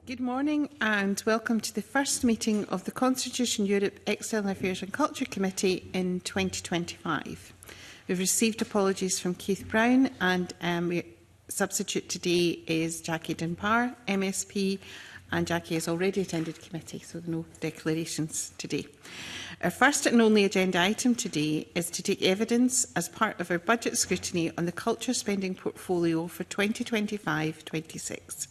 Good morning and welcome to the first meeting of the Constitution Europe External Affairs and Culture Committee in 2025. We've received apologies from Keith Brown and substitute today is Jackie Dunbar, MSP, and Jackie has already attended committee, so no declarations today. Our first and only agenda item today is to take evidence as part of our budget scrutiny on the culture spending portfolio for 2025-26.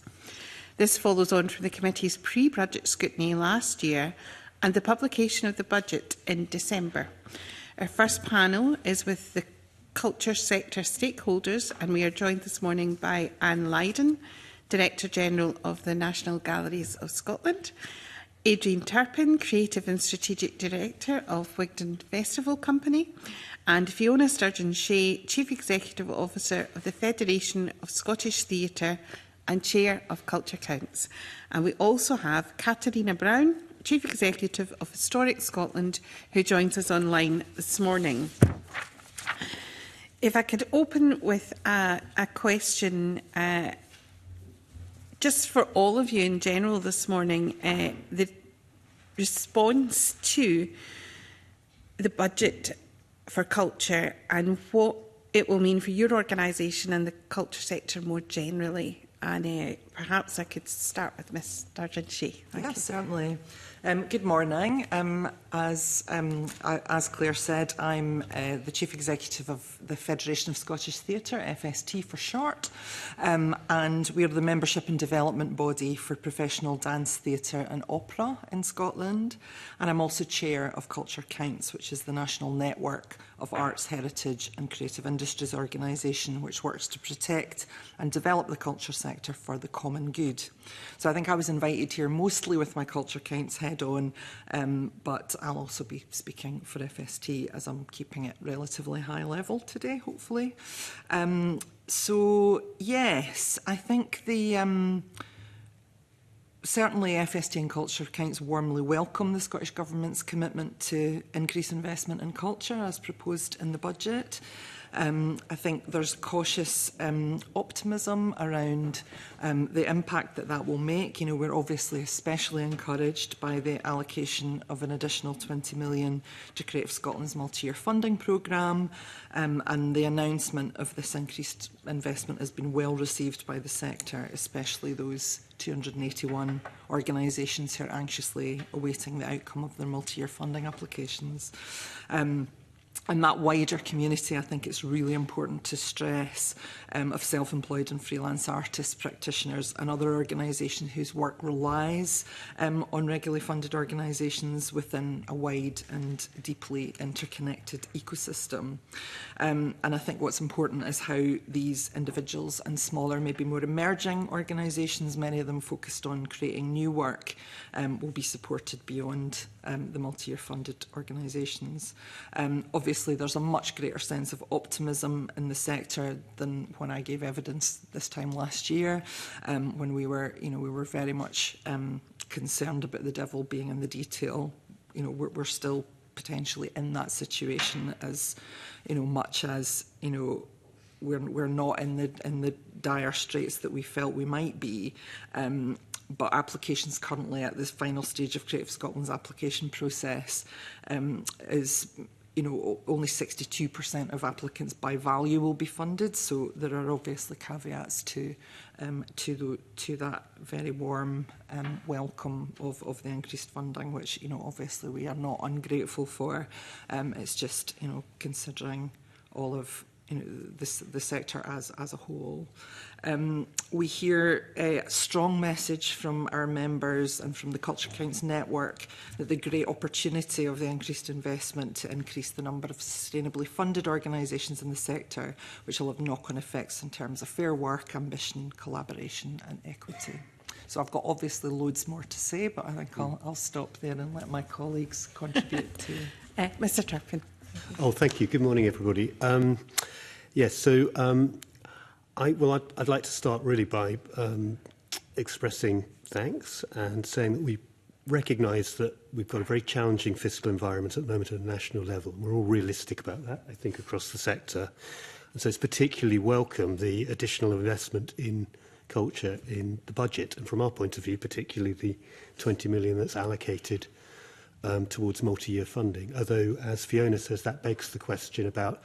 This follows on from the committee's pre-budget scrutiny last year and the publication of the budget in December. Our first panel is with the culture sector stakeholders, and we are joined this morning by Anne Lydon, Director General of the National Galleries of Scotland, Adrian Turpin, Creative and Strategic Director of Wigton Festival Company, and Fiona Sturgeon-Shea, Chief Executive Officer of the Federation of Scottish Theatre and Chair of Culture Counts. And we also have Katarina Brown, Chief Executive of Historic Scotland, who joins us online this morning. If I could open with a question just for all of you in general this morning, the response to the budget for culture and what it will mean for your organisation and the culture sector more generally. And perhaps I could start with Ms Sturgeon-Shea. Yes, certainly. Good morning. As Claire said, I'm the Chief Executive of the Federation of Scottish Theatre, FST for short, and we are the membership and development body for professional dance, theatre and opera in Scotland. And I'm also Chair of Culture Counts, which is the national network of arts, heritage and creative industries organisation which works to protect and develop the culture sector for the common good. So I think I was invited here mostly with my Culture Counts head on, but I'll also be speaking for FST as I'm keeping it relatively high level today, hopefully. So yes, I think the certainly FST and Culture Counts warmly welcome the Scottish Government's commitment to increase investment in culture as proposed in the budget. I think there's cautious optimism around the impact that will make. You know, we're obviously especially encouraged by the allocation of an additional 20 million to Creative Scotland's multi-year funding programme, and the announcement of this increased investment has been well received by the sector, especially those 281 organisations who are anxiously awaiting the outcome of their multi-year funding applications. And that wider community, I think it's really important to stress, of self-employed and freelance artists, practitioners and other organisations whose work relies on regularly funded organisations within a wide and deeply interconnected ecosystem. And I think what's important is how these individuals and smaller, maybe more emerging organisations, many of them focused on creating new work, will be supported beyond the multi-year funded organisations. Obviously, there's a much greater sense of optimism in the sector than when I gave evidence this time last year, when we were very much concerned about the devil being in the detail. You know, we're still potentially in that situation, as much as we're not in the dire straits that we felt we might be. But applications currently at this final stage of Creative Scotland's application process is, only 62% of applicants by value will be funded. So there are obviously caveats to that very warm welcome of the increased funding, which obviously we are not ungrateful for. It's just considering all of the sector as a whole. We hear a strong message from our members and from the Culture Counts network that the great opportunity of the increased investment to increase the number of sustainably funded organisations in the sector, which will have knock-on effects in terms of fair work, ambition, collaboration and equity. So I've got obviously loads more to say, but I think I'll stop there and let my colleagues contribute to. Mr Turpin. Oh, thank you. Good morning, everybody. Yes, so I'd like to start really by expressing thanks and saying that we recognise that we've got a very challenging fiscal environment at the moment at a national level. We're all realistic about that, I think, across the sector. And so it's particularly welcome, the additional investment in culture in the budget, and from our point of view, particularly the 20 million that's allocated towards multi-year funding. Although, as Fiona says, that begs the question about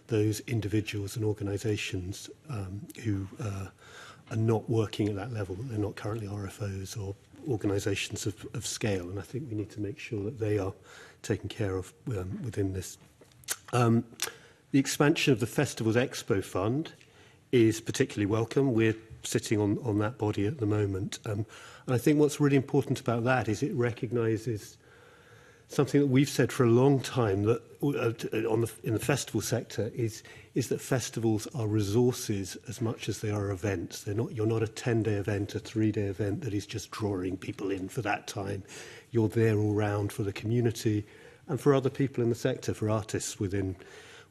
those individuals and organisations who are not working at that level, that they're not currently RFOs or organisations of scale, and I think we need to make sure that they are taken care of within this. The expansion of the Festivals Expo Fund is particularly welcome. We're sitting on that body at the moment. And I think what's really important about that is it recognises something that we've said for a long time, that in the festival sector is that festivals are resources as much as they are events. You're not a 10-day event, a 3-day event that is just drawing people in for that time. You're there all round for the community and for other people in the sector, for artists within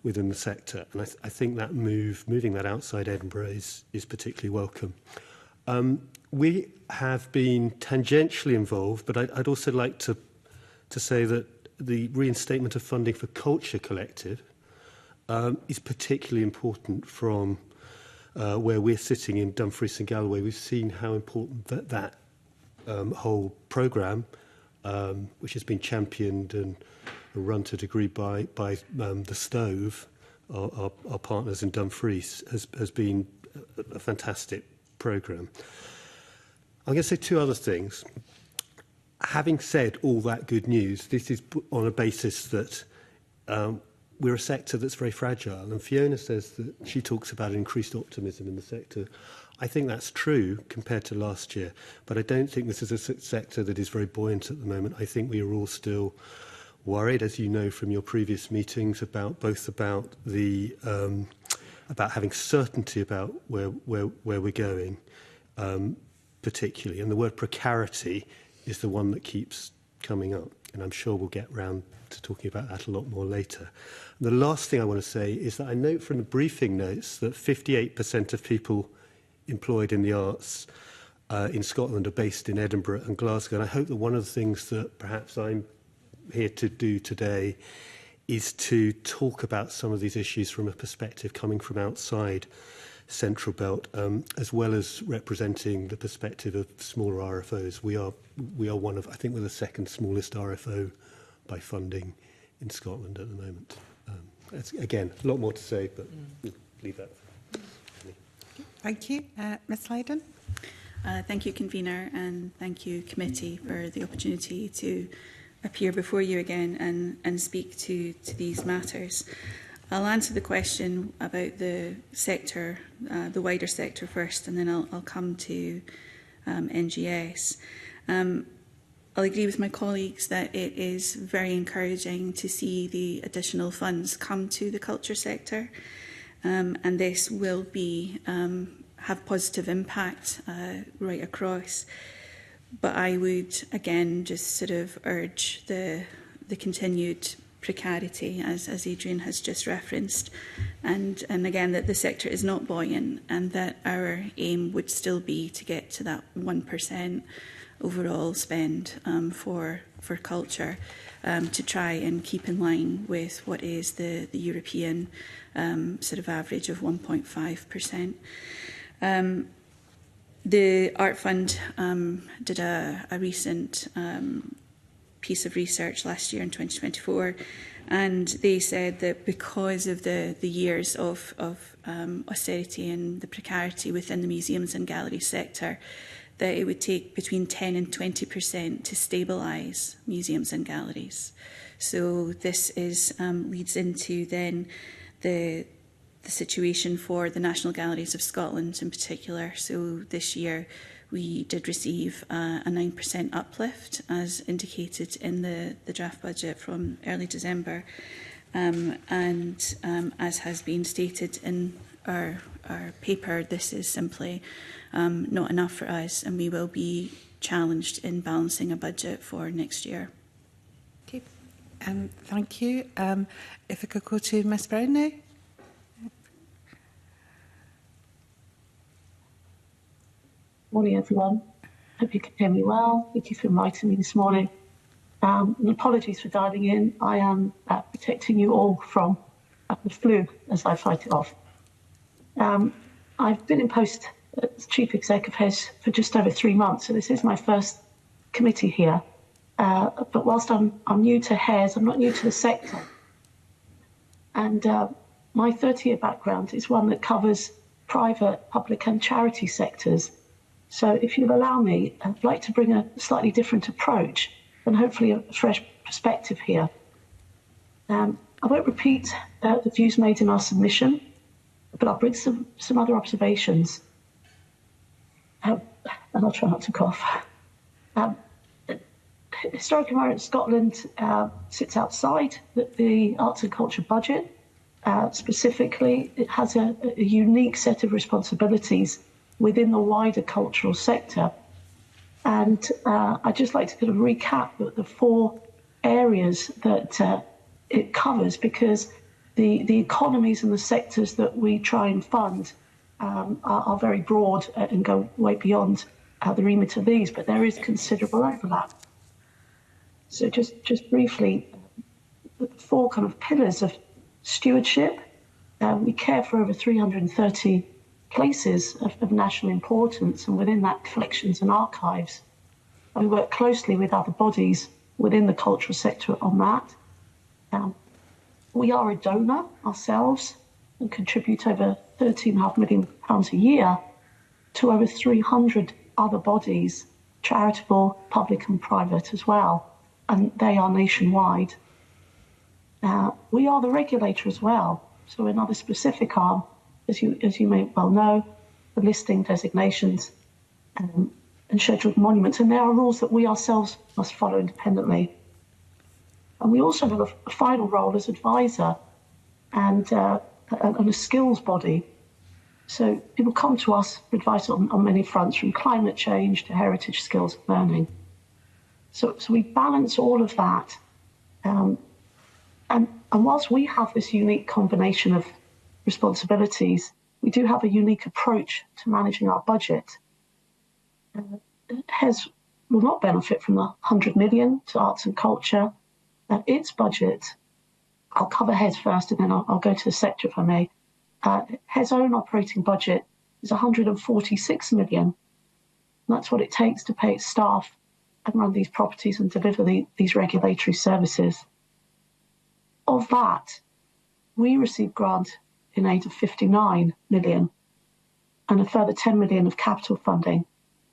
the sector. And I think that moving that outside Edinburgh is particularly welcome. We have been tangentially involved, but I'd also like to say that the reinstatement of funding for Culture Collective is particularly important from where we're sitting in Dumfries and Galloway. We've seen how important that whole programme, which has been championed and run to a degree by the Stove, our partners in Dumfries, has been a fantastic programme. I'm going to say two other things. Having said all that good news, this is on a basis that we're a sector that's very fragile. And Fiona says that she talks about increased optimism in the sector. I think that's true compared to last year, but I don't think this is a sector that is very buoyant at the moment. I think we are all still worried, as you know from your previous meetings, about the about having certainty about where we're going, particularly. And the word precarity is the one that keeps coming up, and I'm sure we'll get round to talking about that a lot more later. And the last thing I want to say is that I note from the briefing notes that 58% of people employed in the arts in Scotland are based in Edinburgh and Glasgow, and I hope that one of the things that perhaps I'm here to do today is to talk about some of these issues from a perspective coming from outside Central Belt, as well as representing the perspective of smaller RFOs. We are one of, I think we're the second smallest RFO by funding in Scotland at the moment. Again, a lot more to say, but we'll leave that. Thank you. Ms Lydon. Thank you, Convener, and thank you, Committee, for the opportunity to appear before you again and speak to these matters. I'll answer the question about the sector, the wider sector first, and then I'll come to NGS. I'll agree with my colleagues that it is very encouraging to see the additional funds come to the culture sector, and this will be have positive impact right across. But I would again just sort of urge the continued precarity, as Adrian has just referenced, and again that the sector is not buoyant, and that our aim would still be to get to that 1% overall spend for culture, to try and keep in line with what is the European sort of average of 1.5%. The Art Fund did a recent piece of research last year in 2024, and they said that because of the years of austerity and the precarity within the museums and gallery sector, that it would take between 10 and 20% to stabilise museums and galleries. So this is leads into then the situation for the National Galleries of Scotland in particular. So this year we did receive a 9% uplift, as indicated in the draft budget from early December, and as has been stated in our paper, this is simply not enough for us, and we will be challenged in balancing a budget for next year. Okay, thank you. If I could go to Ms Brown now. Morning, everyone. Hope you can hear me well. Thank you for inviting me this morning. And apologies for dialing in. I am protecting you all from the flu as I fight it off. I've been in post as Chief Exec of HES for just over 3 months, so this is my first committee here. But whilst I'm new to HES, I'm not new to the sector. And my 30-year background is one that covers private, public and charity sectors. So if you'll allow me, I'd like to bring a slightly different approach and hopefully a fresh perspective here. I won't repeat the views made in our submission, but I'll bring some other observations. And I'll try not to cough. Historic Environment Scotland sits outside the arts and culture budget. Specifically, it has a unique set of responsibilities within the wider cultural sector. And I'd just like to kind of recap the 4 areas that it covers, because the economies and the sectors that we try and fund are very broad and go way beyond the remit of these, but there is considerable overlap. So just briefly, the 4 kind of pillars of stewardship. We care for over 330 places of national importance, and within that, collections and archives. And we work closely with other bodies within the cultural sector on that. We are a donor ourselves and contribute over £13.5 million a year to over 300 other bodies, charitable, public and private as well, and they are nationwide. We are the regulator as well, so another specific arm, as you may well know, the listing, designations and scheduled monuments, and there are rules that we ourselves must follow independently. And we also have a final role as advisor and a skills body. So people come to us for advice on many fronts, from climate change to heritage skills and learning. So we balance all of that. And whilst we have this unique combination of responsibilities, we do have a unique approach to managing our budget. HES will not benefit from the 100 million to arts and culture. Its budget, I'll cover HES first and then I'll go to the sector if I may. HES' own operating budget is 146 million. And that's what it takes to pay its staff and run these properties and deliver these regulatory services. Of that, we receive grant in aid of 59 million and a further 10 million of capital funding.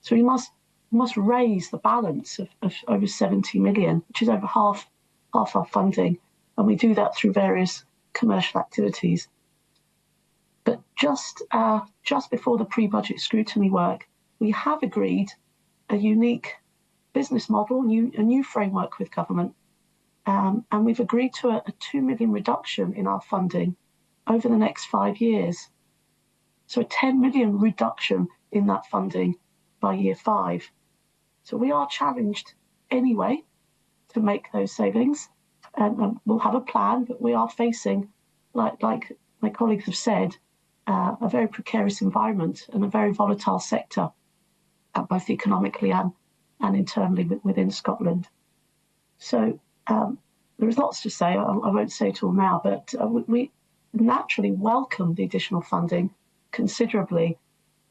So we must raise the balance of over 70 million, which is over half our funding, and we do that through various commercial activities. But just before the pre-budget scrutiny work, we have agreed a unique business model, a new framework with government, and we've agreed to a 2 million reduction in our funding over the next 5 years. So a 10 million reduction in that funding by year 5. So we are challenged anyway to make those savings, and we'll have a plan, but we are facing, like my colleagues have said, a very precarious environment and a very volatile sector, both economically and internally within Scotland. So there is lots to say. I won't say it all now, but we naturally welcome the additional funding considerably.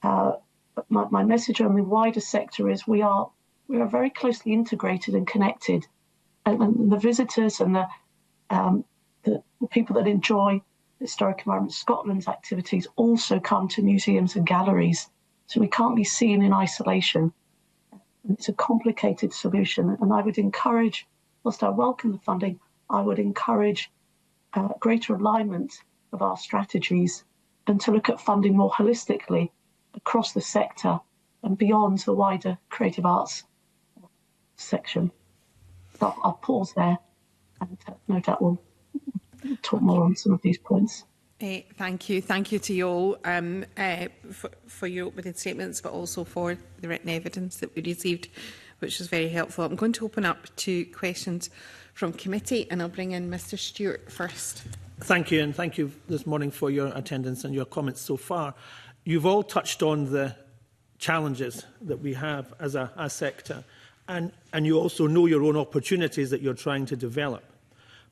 My message on the wider sector is we are very closely integrated and connected. And the visitors and the people that enjoy Historic Environment Scotland's activities also come to museums and galleries. So we can't be seen in isolation. It's a complicated solution. And I would encourage, whilst I welcome the funding, I would encourage greater alignment of our strategies and to look at funding more holistically across the sector and beyond the wider creative arts section. So I'll pause there, and no doubt we'll talk more on some of these points. Thank you. Thank you to you all for your opening statements, but also for the written evidence that we received, which was very helpful. I'm going to open up to questions from committee, and I'll bring in Mr Stewart first. Thank you, and thank you this morning for your attendance and your comments so far. You've all touched on the challenges that we have as a sector. And you also know your own opportunities that you're trying to develop.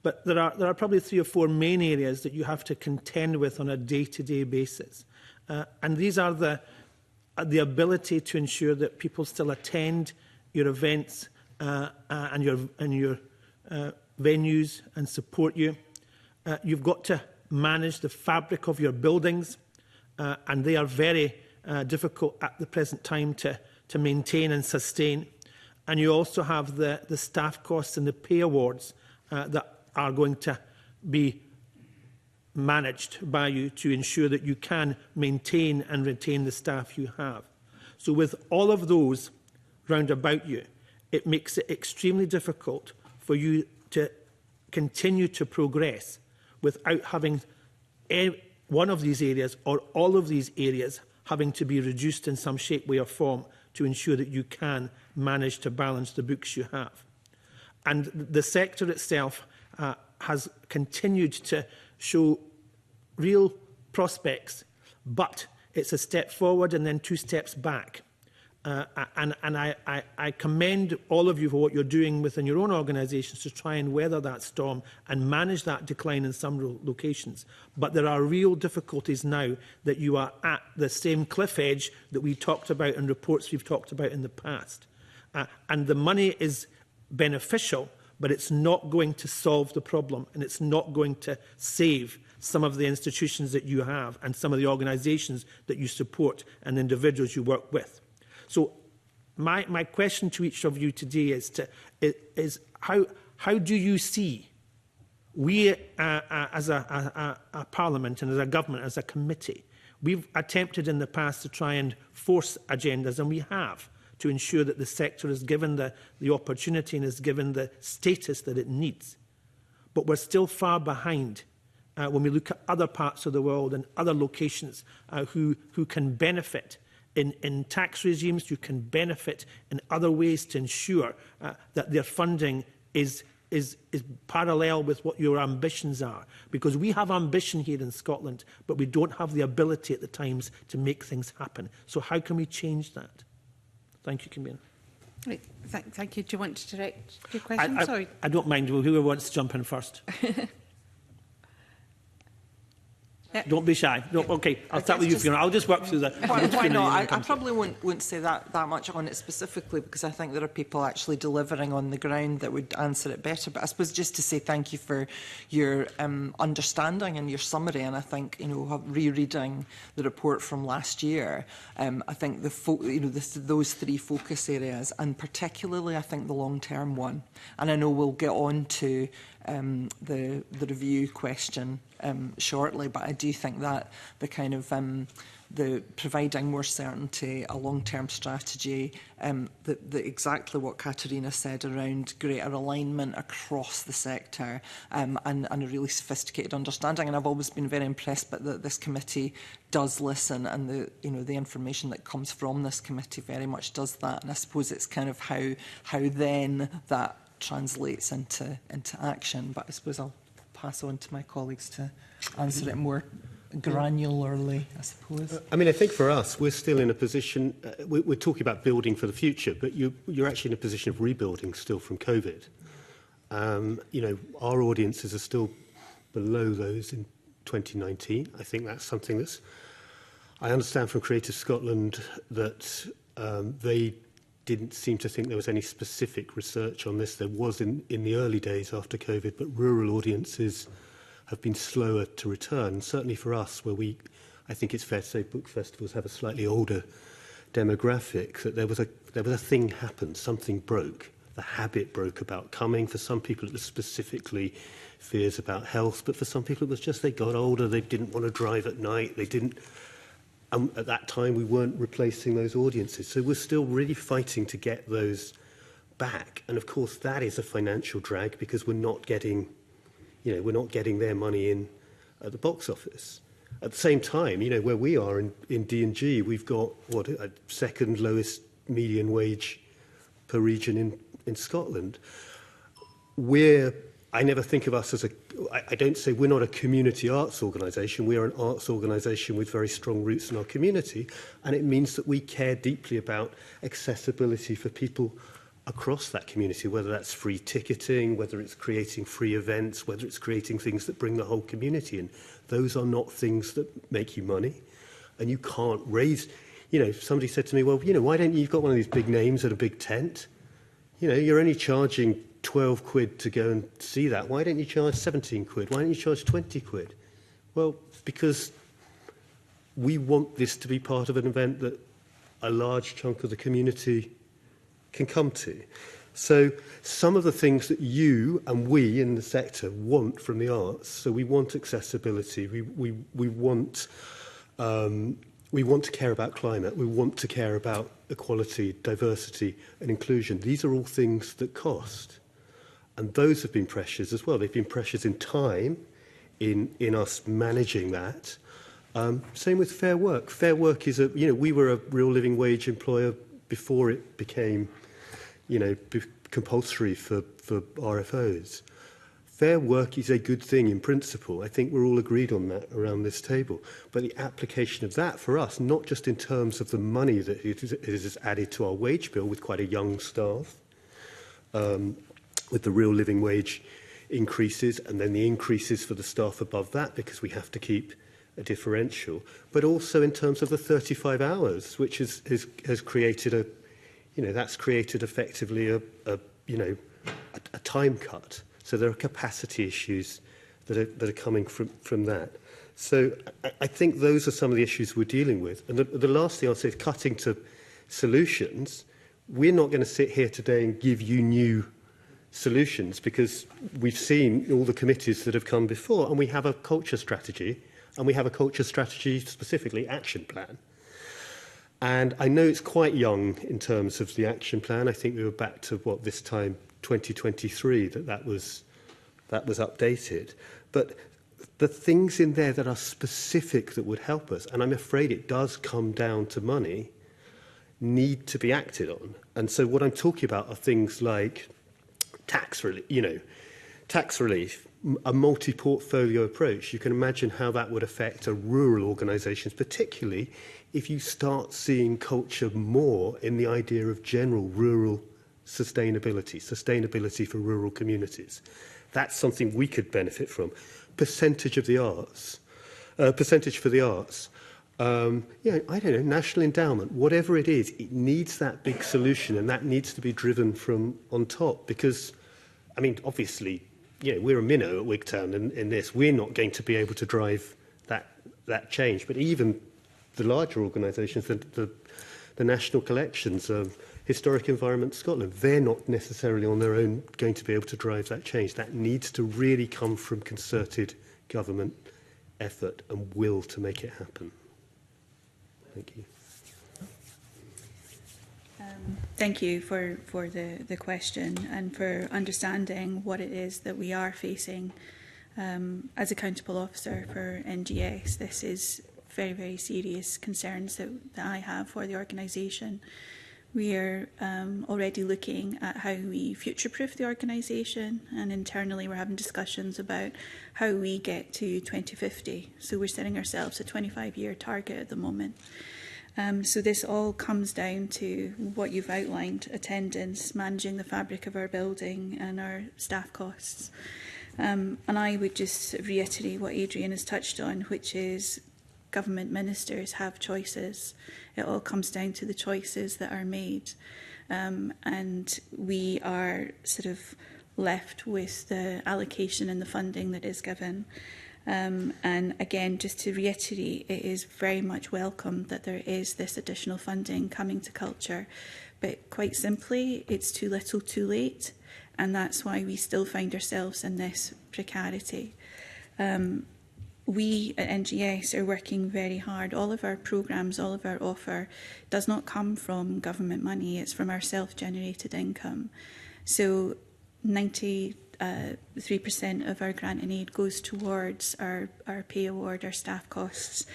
But there are probably 3 or 4 main areas that you have to contend with on a day-to-day basis. And these are the ability to ensure that people still attend your events and your venues and support you. You've got to manage the fabric of your buildings, and they are very difficult at the present time to maintain and sustain. And you also have the staff costs and the pay awards that are going to be managed by you to ensure that you can maintain and retain the staff you have. So with all of those round about you, it makes it extremely difficult for you to continue to progress without having one of these areas or all of these areas having to be reduced in some shape, way or form to ensure that you can manage to balance the books you have. And the sector itself has continued to show real prospects, but it's a step forward and then 2 steps back. And I commend all of you for what you're doing within your own organisations to try and weather that storm and manage that decline in some locations. But there are real difficulties now that you are at the same cliff edge that we talked about in reports we've talked about in the past. And the money is beneficial, but it's not going to solve the problem, and it's not going to save some of the institutions that you have and some of the organisations that you support and individuals you work with. So my question to each of you today is how do you see we as a parliament and as a government, as a committee, we've attempted in the past to try and force agendas, and we have, to ensure that the sector is given the opportunity and is given the status that it needs. But we're still far behind when we look at other parts of the world and other locations who can benefit in tax regimes, who can benefit in other ways to ensure that their funding is parallel with what your ambitions are. Because we have ambition here in Scotland, but we don't have the ability at the times to make things happen. So how can we change that? Thank you, Convener. Right, thank you. Do you want to direct your question? Sorry. I don't mind. Whoever wants to jump in first. Don't be shy. No, okay, I'll start with you, Fiona. I'll just work through that. Why not? I probably won't say that much on it specifically, because I think there are people actually delivering on the ground that would answer it better. But I suppose just to say thank you for your understanding and your summary. And I think, rereading the report from last year, I think those 3 focus areas, and particularly I think the long-term one. And I know we'll get on to the review question shortly, but I do think that the kind of the providing more certainty, a long-term strategy, exactly what Katerina said around greater alignment across the sector, and a really sophisticated understanding. And I've always been very impressed that this committee does listen, and the information that comes from this committee very much does that. And I suppose it's kind of how then that translates into action. But I suppose I'll pass on to my colleagues to answer it more granularly, I suppose. I mean, I think for us, we're still in a position, we're talking about building for the future, but you're actually in a position of rebuilding still from COVID. Our audiences are still below those in 2019. I think that's something that's, I understand from Creative Scotland that they didn't seem to think there was any specific research on this. There was in the early days after COVID, but rural audiences have been slower to return. Certainly for us, where I think it's fair to say book festivals have a slightly older demographic, that there was a thing happened, something broke. The habit broke about coming. For some people it was specifically fears about health, but for some people it was just they got older, they didn't want to drive at night, they didn't. At that time, we weren't replacing those audiences. So we're still really fighting to get those back. And of course, that is a financial drag because we're not getting their money in at the box office. At the same time, where we are in D&G, we've got, a second lowest median wage per region in Scotland. I never think of us as I don't say we're not a community arts organisation. We are an arts organisation with very strong roots in our community. And it means that we care deeply about accessibility for people across that community, whether that's free ticketing, whether it's creating free events, whether it's creating things that bring the whole community in. Those are not things that make you money. And you can't raise, you know, if somebody said to me, well, you know, why don't you've got one of these big names at a big tent? You know, you're only charging 12 quid to go and see that. Why don't you charge 17 quid? Why don't you charge 20 quid? Well, because we want this to be part of an event that a large chunk of the community can come to. So some of the things that you and we in the sector want from the arts, so we want accessibility, we want to care about climate, we want to care about equality, diversity and inclusion. These are all things that cost. And those have been pressures as well. They've been pressures in time, in us managing that. Same with Fair Work. Fair Work is you know, we were a real living wage employer before it became, you know, compulsory for RFOs. Fair Work is a good thing in principle. I think we're all agreed on that around this table. But the application of that for us, not just in terms of the money that it is added to our wage bill with quite a young staff, with the real living wage increases and then the increases for the staff above that because we have to keep a differential, but also in terms of the 35 hours, which has created a, you know, that's created effectively a time cut. So there are capacity issues that are coming from that. So I think those are some of the issues we're dealing with. And the last thing I'll say is cutting to solutions. We're not going to sit here today and give you new solutions because we've seen all the committees that have come before, and we have a culture strategy, and we have a culture strategy, specifically action plan. And I know it's quite young in terms of the action plan. I think we were back to what this time 2023 that was updated. But the things in there that are specific that would help us, and I'm afraid it does come down to money, need to be acted on. And so what I'm talking about are things like tax relief, a multi-portfolio approach. You can imagine how that would affect a rural organisations, particularly if you start seeing culture more in the idea of general rural sustainability for rural communities. That's something we could benefit from. Percentage for the arts. Yeah, I don't know, national endowment, whatever it is, it needs that big solution, and that needs to be driven from on top because, I mean, obviously, you know, we're a minnow at Wigtown in this. We're not going to be able to drive that change. But even the larger organisations, the national collections, Historic Environment Scotland, they're not necessarily on their own going to be able to drive that change. That needs to really come from concerted government effort and will to make it happen. Thank you. Thank you for the question and for understanding what it is that we are facing. As accountable officer for NGS, this is very, very serious concerns that I have for the organisation. We are already looking at how we future-proof the organisation, and internally we're having discussions about how we get to 2050. So we're setting ourselves a 25-year target at the moment. So this all comes down to what you've outlined: attendance, managing the fabric of our building and our staff costs. And I would just reiterate what Adrian has touched on, which is government ministers have choices. It all comes down to the choices that are made. And we are sort of left with the allocation and the funding that is given. And again, just to reiterate, it is very much welcome that there is this additional funding coming to culture. But quite simply, it's too little too late. And that's why we still find ourselves in this precarity. We at NGS are working very hard. All of our programmes, all of our offer does not come from government money. It's from our self-generated income. So 93% of our grant and aid goes towards our pay award, our staff costs,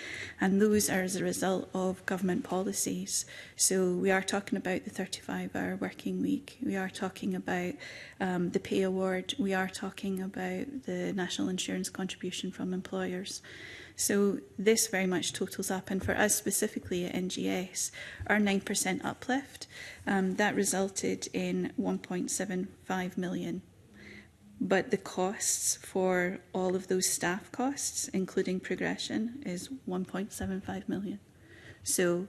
and those are as a result of government policies. So we are talking about the 35-hour working week, we are talking about the pay award, we are talking about the national insurance contribution from employers. So this very much totals up, and for us specifically at NGS, our 9% uplift, that resulted in 1.75 million. But the costs for all of those staff costs, including progression, is 1.75 million. So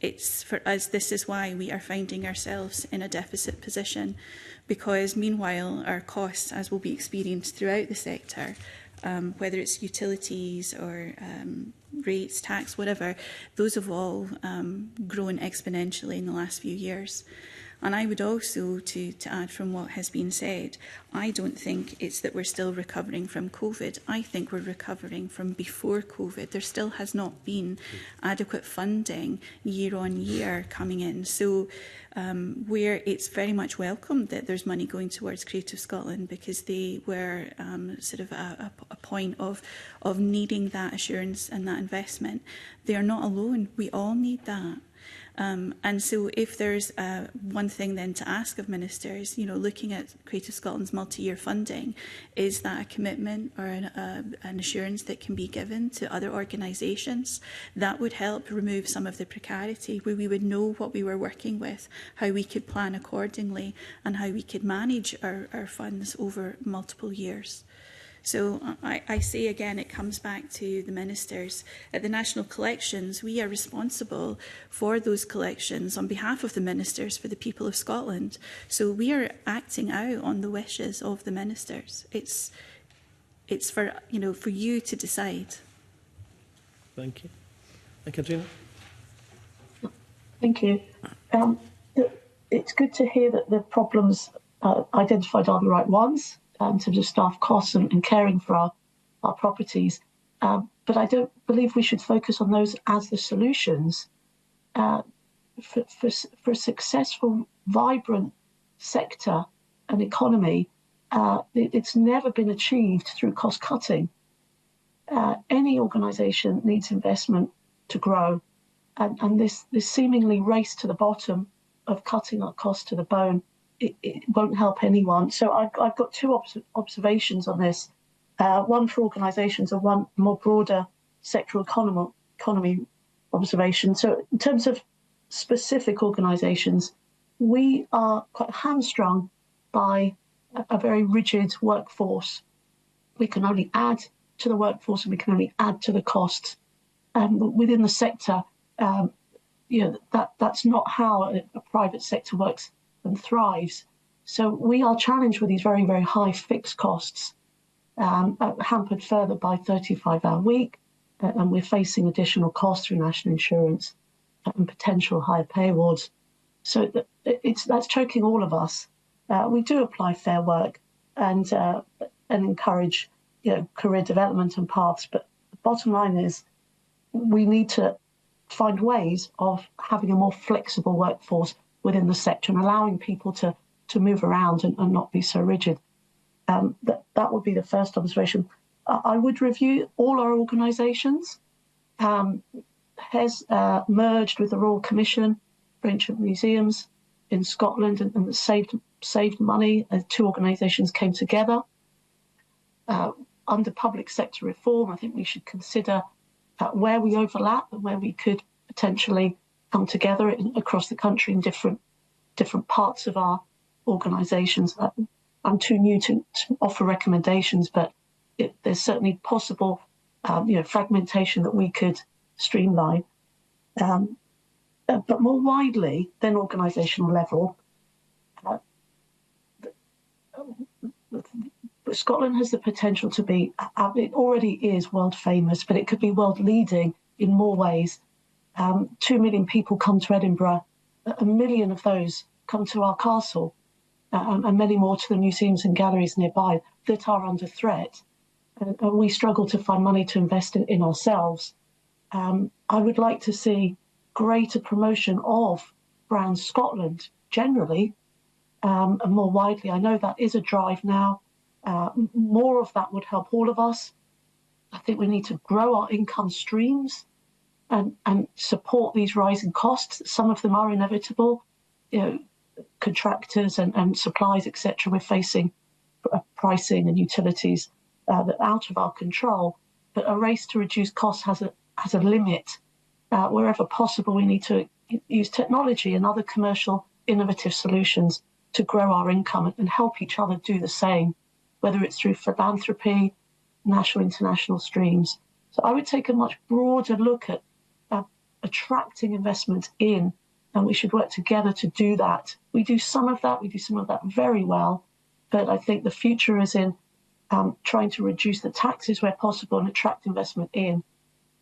it's for us, this is why we are finding ourselves in a deficit position, because meanwhile our costs, as will be experienced throughout the sector, whether it's utilities or rates, tax, whatever, those have all grown exponentially in the last few years. And I would also, to add from what has been said, I don't think it's that we're still recovering from COVID. I think we're recovering from before COVID. There still has not been adequate funding year on year coming in. So where it's very much welcome that there's money going towards Creative Scotland, because they were sort of a point of needing that assurance and that investment. They are not alone. We all need that. And so if there's one thing then to ask of ministers, you know, looking at Creative Scotland's multi-year funding, is that a commitment or an assurance that can be given to other organisations? That would help remove some of the precarity, where we would know what we were working with, how we could plan accordingly, and how we could manage our funds over multiple years. So I say again, it comes back to the ministers. At the National Collections, we are responsible for those collections on behalf of the ministers for the people of Scotland. So we are acting out on the wishes of the ministers. It's for, you know, for you to decide. Thank you. Katrina? Thank you. It's good to hear that the problems identified are the right ones in terms of staff costs and caring for our properties. But I don't believe we should focus on those as the solutions. For a successful, vibrant sector and economy, it's never been achieved through cost cutting. Any organisation needs investment to grow, and this seemingly race to the bottom of cutting our costs to the bone, it won't help anyone. So I've got two observations on this, one for organisations and one more broader sectoral economy observation. So in terms of specific organisations, we are quite hamstrung by a very rigid workforce. We can only add to the workforce and we can only add to the costs. Within the sector, that's not how a private sector works and thrives. So we are challenged with these very, very high fixed costs, hampered further by 35-hour week, and we're facing additional costs through national insurance and potential higher pay awards. So that's choking all of us. We do apply Fair Work and encourage, career development and paths, but the bottom line is we need to find ways of having a more flexible workforce within the sector and allowing people to move around and not be so rigid. That would be the first observation. I would review all our organisations. HES merged with the Royal Commission for Ancient Museums in Scotland and saved money. Two organisations came together. Under public sector reform, I think we should consider where we overlap and where we could potentially come together across the country in different parts of our organisations. I'm too new to offer recommendations, but there's certainly possible fragmentation that we could streamline. But more widely than organisational level, Scotland has the potential to be, it already is world famous, but it could be world leading in more ways. 2 million people come to Edinburgh, 1 million of those come to our castle, and many more to the museums and galleries nearby that are under threat. And we struggle to find money to invest in ourselves. I would like to see greater promotion of Brand Scotland generally, and more widely. I know that is a drive now. More of that would help all of us. I think we need to grow our income streams and support these rising costs. Some of them are inevitable. Contractors and supplies, etc. We're facing pricing and utilities that are out of our control. But a race to reduce costs has a limit. Wherever possible, we need to use technology and other commercial innovative solutions to grow our income and help each other do the same, whether it's through philanthropy, national, international streams. So I would take a much broader look at attracting investment in, and we should work together to do that. We do some of that very well, but I think the future is in trying to reduce the taxes where possible and attract investment in,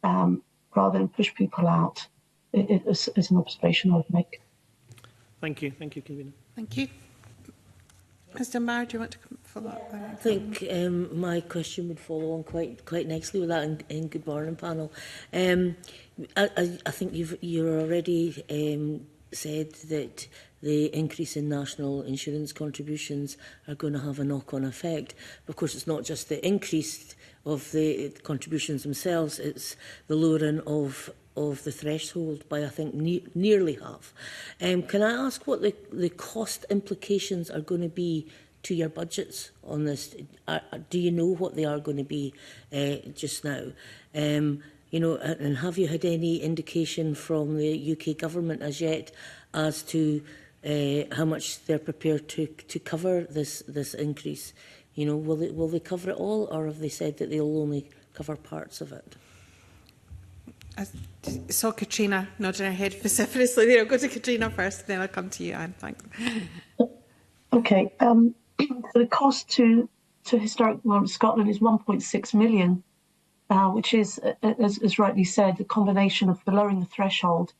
rather than push people out. It is an observation I would make. Thank you, convener. Thank you. Mr. Maher, do you want to follow up? I think my question would follow on quite nicely with that. And good morning, panel. I think you've already said that the increase in national insurance contributions are going to have a knock-on effect. Of course, it's not just the increase of the contributions themselves; it's the lowering of the threshold by, I think, nearly half. Can I ask what the cost implications are going to be to your budgets on this? Do you know what they are going to be just now? You know, and have you had any indication from the UK government as yet as to how much they're prepared to cover this increase? You know, will they cover it all, or have they said that they'll only cover parts of it? I saw Katrina nodding her head vociferously there. I'll go to Katrina first, then I'll come to you, Anne. Thanks. Okay. The cost to Historic Monuments Scotland is 1.6 million, which is, as rightly said, a combination of the lowering the threshold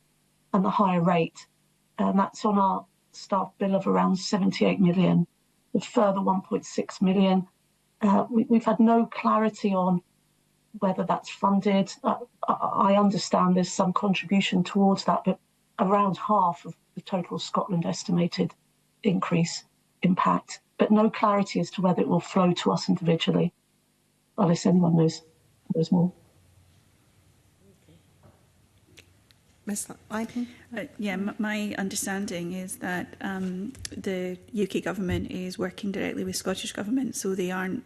and the higher rate. And that's on our staff bill of around 78 million. A further 1.6 million. We've had no clarity on whether that's funded. I understand there's some contribution towards that, but around half of the total Scotland estimated increase impact, but no clarity as to whether it will flow to us individually, unless anyone knows more. Ms. Lydon? Yeah, my understanding is that the UK government is working directly with Scottish Government, so they aren't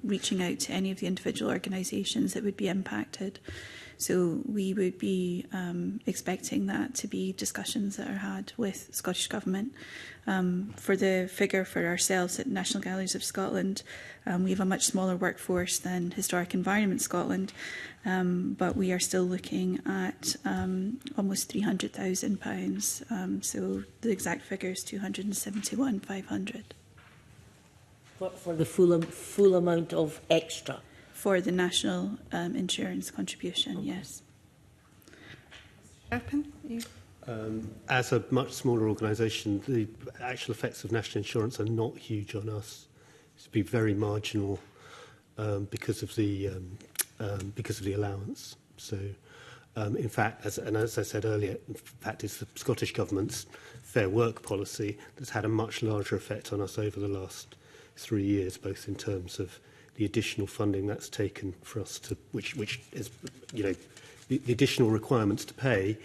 reaching out to any of the individual organisations that would be impacted. So we would be expecting that to be discussions that are had with Scottish Government. For the figure for ourselves at National Galleries of Scotland, we have a much smaller workforce than Historic Environment Scotland, but we are still looking at almost £300,000. So the exact figure is 271,500. For the full amount of extra? For the national insurance contribution, okay. Yes. Sharpen, you? As a much smaller organisation, the actual effects of national insurance are not huge on us. It's be very marginal because of the allowance. So, in fact, as I said earlier, in fact, it's the Scottish Government's Fair Work policy that's had a much larger effect on us over the last 3 years, both in terms of the additional funding that's taken for us to, which is, you know, the additional requirements to pay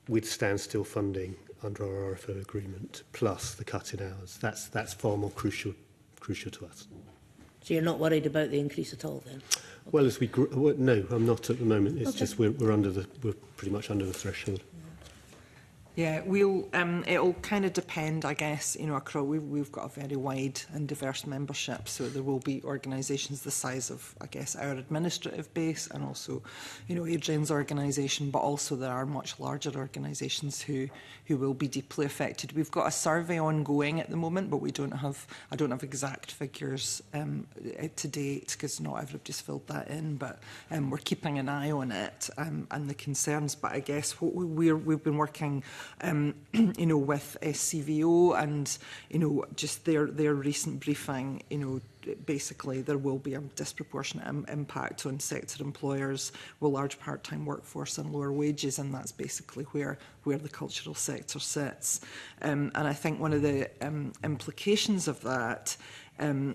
with standstill funding under our RFO agreement, plus the cut in hours. That's far more crucial to us. So you're not worried about the increase at all, then? Okay. Well, as we no, I'm not at the moment. It's just we're pretty much under the threshold. Yeah, it'll kind of depend, I guess. You know, across we've got a very wide and diverse membership, so there will be organisations the size of, I guess, our administrative base, and also, you know, Adrian's organisation, but also there are much larger organisations who will be deeply affected. We've got a survey ongoing at the moment, but I don't have exact figures to date, because not everybody's filled that in. But we're keeping an eye on it and the concerns. But I guess what we've been working. You know, with SCVO and, you know, just their recent briefing, you know, basically there will be a disproportionate impact on sector employers with large part-time workforce and lower wages, and that's basically where the cultural sector sits. And I think one of the implications of that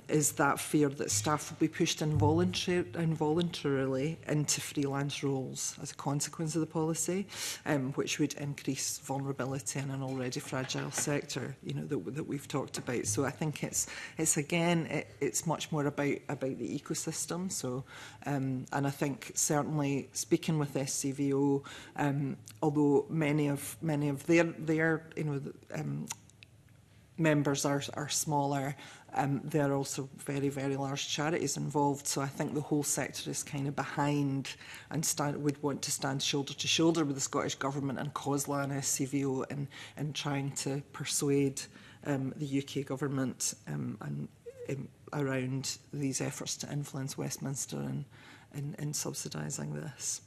is that fear that staff will be pushed involuntarily into freelance roles as a consequence of the policy, which would increase vulnerability in an already fragile sector, you know, that we've talked about. So I think it's much more about the ecosystem. So and I think certainly speaking with SCVO, although many of their you know members are smaller. There are also very, very large charities involved. So I think the whole sector is kind of behind and would want to stand shoulder to shoulder with the Scottish Government and COSLA and SCVO in trying to persuade the UK Government around these efforts to influence Westminster in subsidising this.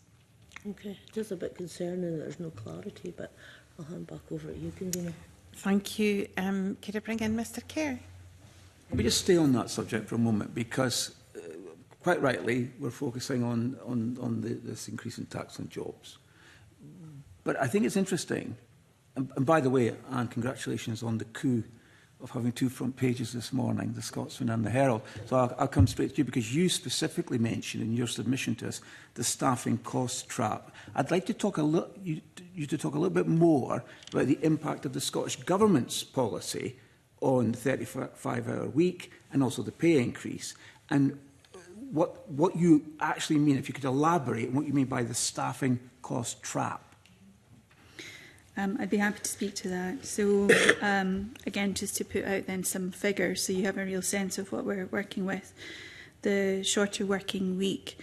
Okay, it is a bit concerning that there's no clarity, but I'll hand back over to you, Convener. Thank you. Could I bring in Mr Kerr? Let me just stay on that subject for a moment, because quite rightly we're focusing on this increase in tax on jobs. But I think it's interesting, and by the way, Anne, congratulations on the coup of having 2 front pages this morning, the Scotsman and the Herald. So I'll come straight to you, because you specifically mentioned in your submission to us the staffing cost trap. I'd like to talk you to talk a little bit more about the impact of the Scottish Government's policy on the 35-hour week and also the pay increase, and what you actually mean, if you could elaborate on what you mean by the staffing cost trap. I'd be happy to speak to that. So, again, just to put out then some figures so you have a real sense of what we're working with. The shorter working week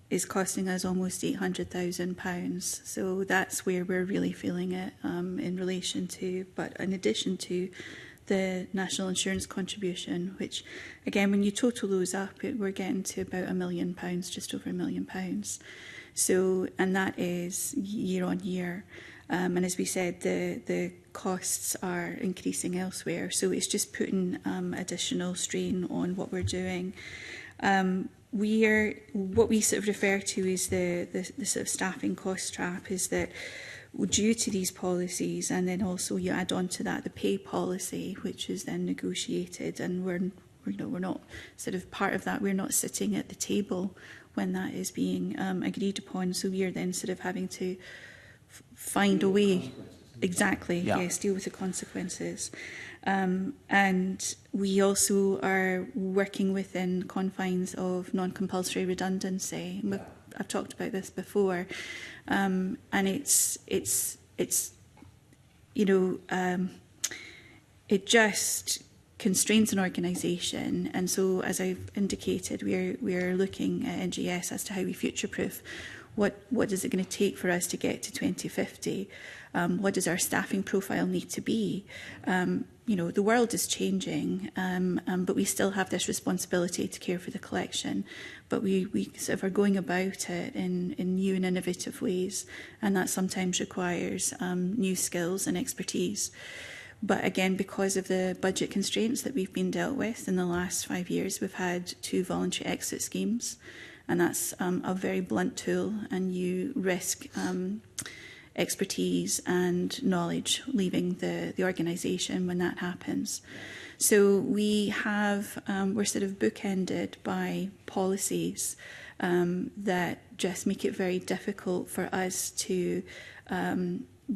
is costing us almost £800,000. So that's where we're really feeling it in relation to, but in addition to the national insurance contribution, which, again, when you total those up, we're getting to about £1 million, just over £1 million. So, and that is year on year. And as we said, the costs are increasing elsewhere. So it's just putting additional strain on what we're doing. What we sort of refer to as the sort of staffing cost trap is that due to these policies, and then also you add on to that the pay policy, which is then negotiated, and we're not sort of part of that. We're not sitting at the table when that is being agreed upon. So we are then sort of having to find a way, exactly, yeah. Yes, deal with the consequences. And we also are working within confines of non-compulsory redundancy. I've talked about this before, and it's it just constrains an organisation, and so as I've indicated, we're looking at NGS as to how we future-proof. What is it going to take for us to get to 2050? What does our staffing profile need to be? The world is changing, but we still have this responsibility to care for the collection. But we sort of are going about it in new and innovative ways, and that sometimes requires new skills and expertise. But again, because of the budget constraints that we've been dealt with in the last 5 years, we've had 2 voluntary exit schemes. And that's a very blunt tool, and you risk expertise and knowledge leaving the organisation when that happens. So we're sort of bookended by policies that just make it very difficult for us to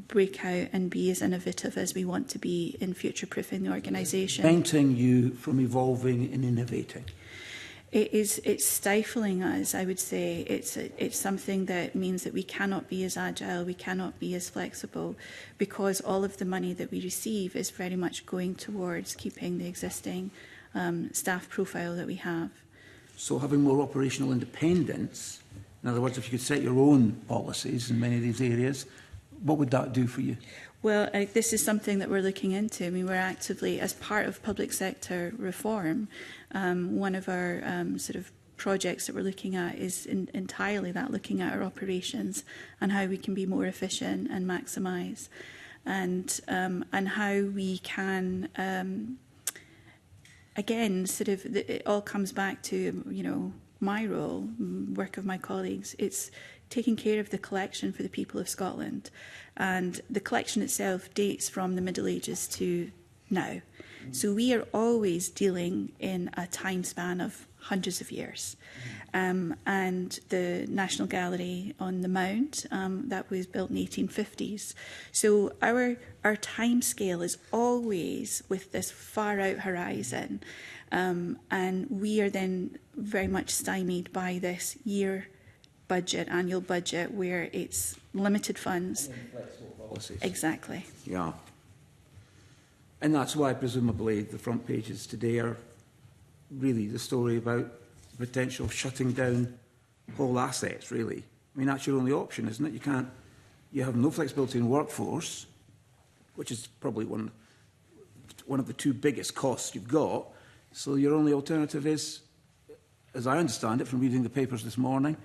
break out and be as innovative as we want to be in future-proofing the organisation. Preventing you from evolving and innovating. It's stifling us, I would say. It's something that means that we cannot be as agile, we cannot be as flexible, because all of the money that we receive is very much going towards keeping the existing staff profile that we have. So having more operational independence, in other words, if you could set your own policies in many of these areas, what would that do for you? Well, this is something that we're looking into. I mean, we're actively, as part of public sector reform, one of our sort of projects that we're looking at is entirely that, looking at our operations and how we can be more efficient and maximise, and how we can, again, sort of, it all comes back to, my role, work of my colleagues. It's taking care of the collection for the people of Scotland. And the collection itself dates from the Middle Ages to now. So we are always dealing in a time span of hundreds of years. And the National Gallery on the Mount, that was built in the 1850s. So our time scale is always with this far out horizon. And we are then very much stymied by this annual budget, where it's limited funds. Flexible policies. Exactly. Yeah. And that's why, presumably, the front pages today are really the story about the potential of shutting down whole assets, really. I mean, that's your only option, isn't it? You have no flexibility in workforce, which is probably one of the two biggest costs you've got. So your only alternative is, as I understand it from reading the papers this morning,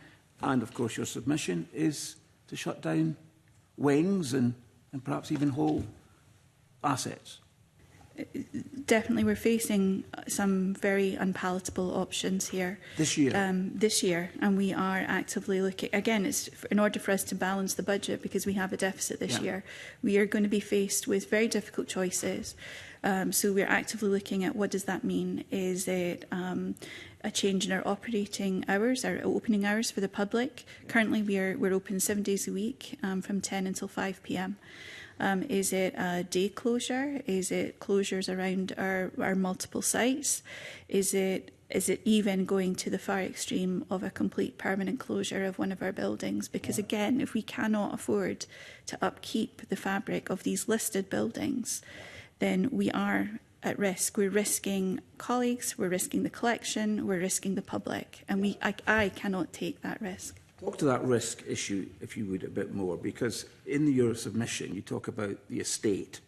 and of course your submission, is to shut down wings and perhaps even whole assets. Definitely, we're facing some very unpalatable options here. This year? This year, and we are actively looking. Again, it's in order for us to balance the budget, because we have a deficit this year. We are going to be faced with very difficult choices. So we're actively looking at what does that mean. Is it a change in our operating hours, our opening hours for the public? Currently, we're open 7 days a week from 10 until 5 p.m. Is it a day closure? Is it closures around our multiple sites? Is it even going to the far extreme of a complete permanent closure of one of our buildings? Because again, if we cannot afford to upkeep the fabric of these listed buildings, then we are at risk. We're risking colleagues, we're risking the collection, we're risking the public, and I cannot take that risk. Talk to that risk issue, if you would, a bit more, because in your submission you talk about the estate,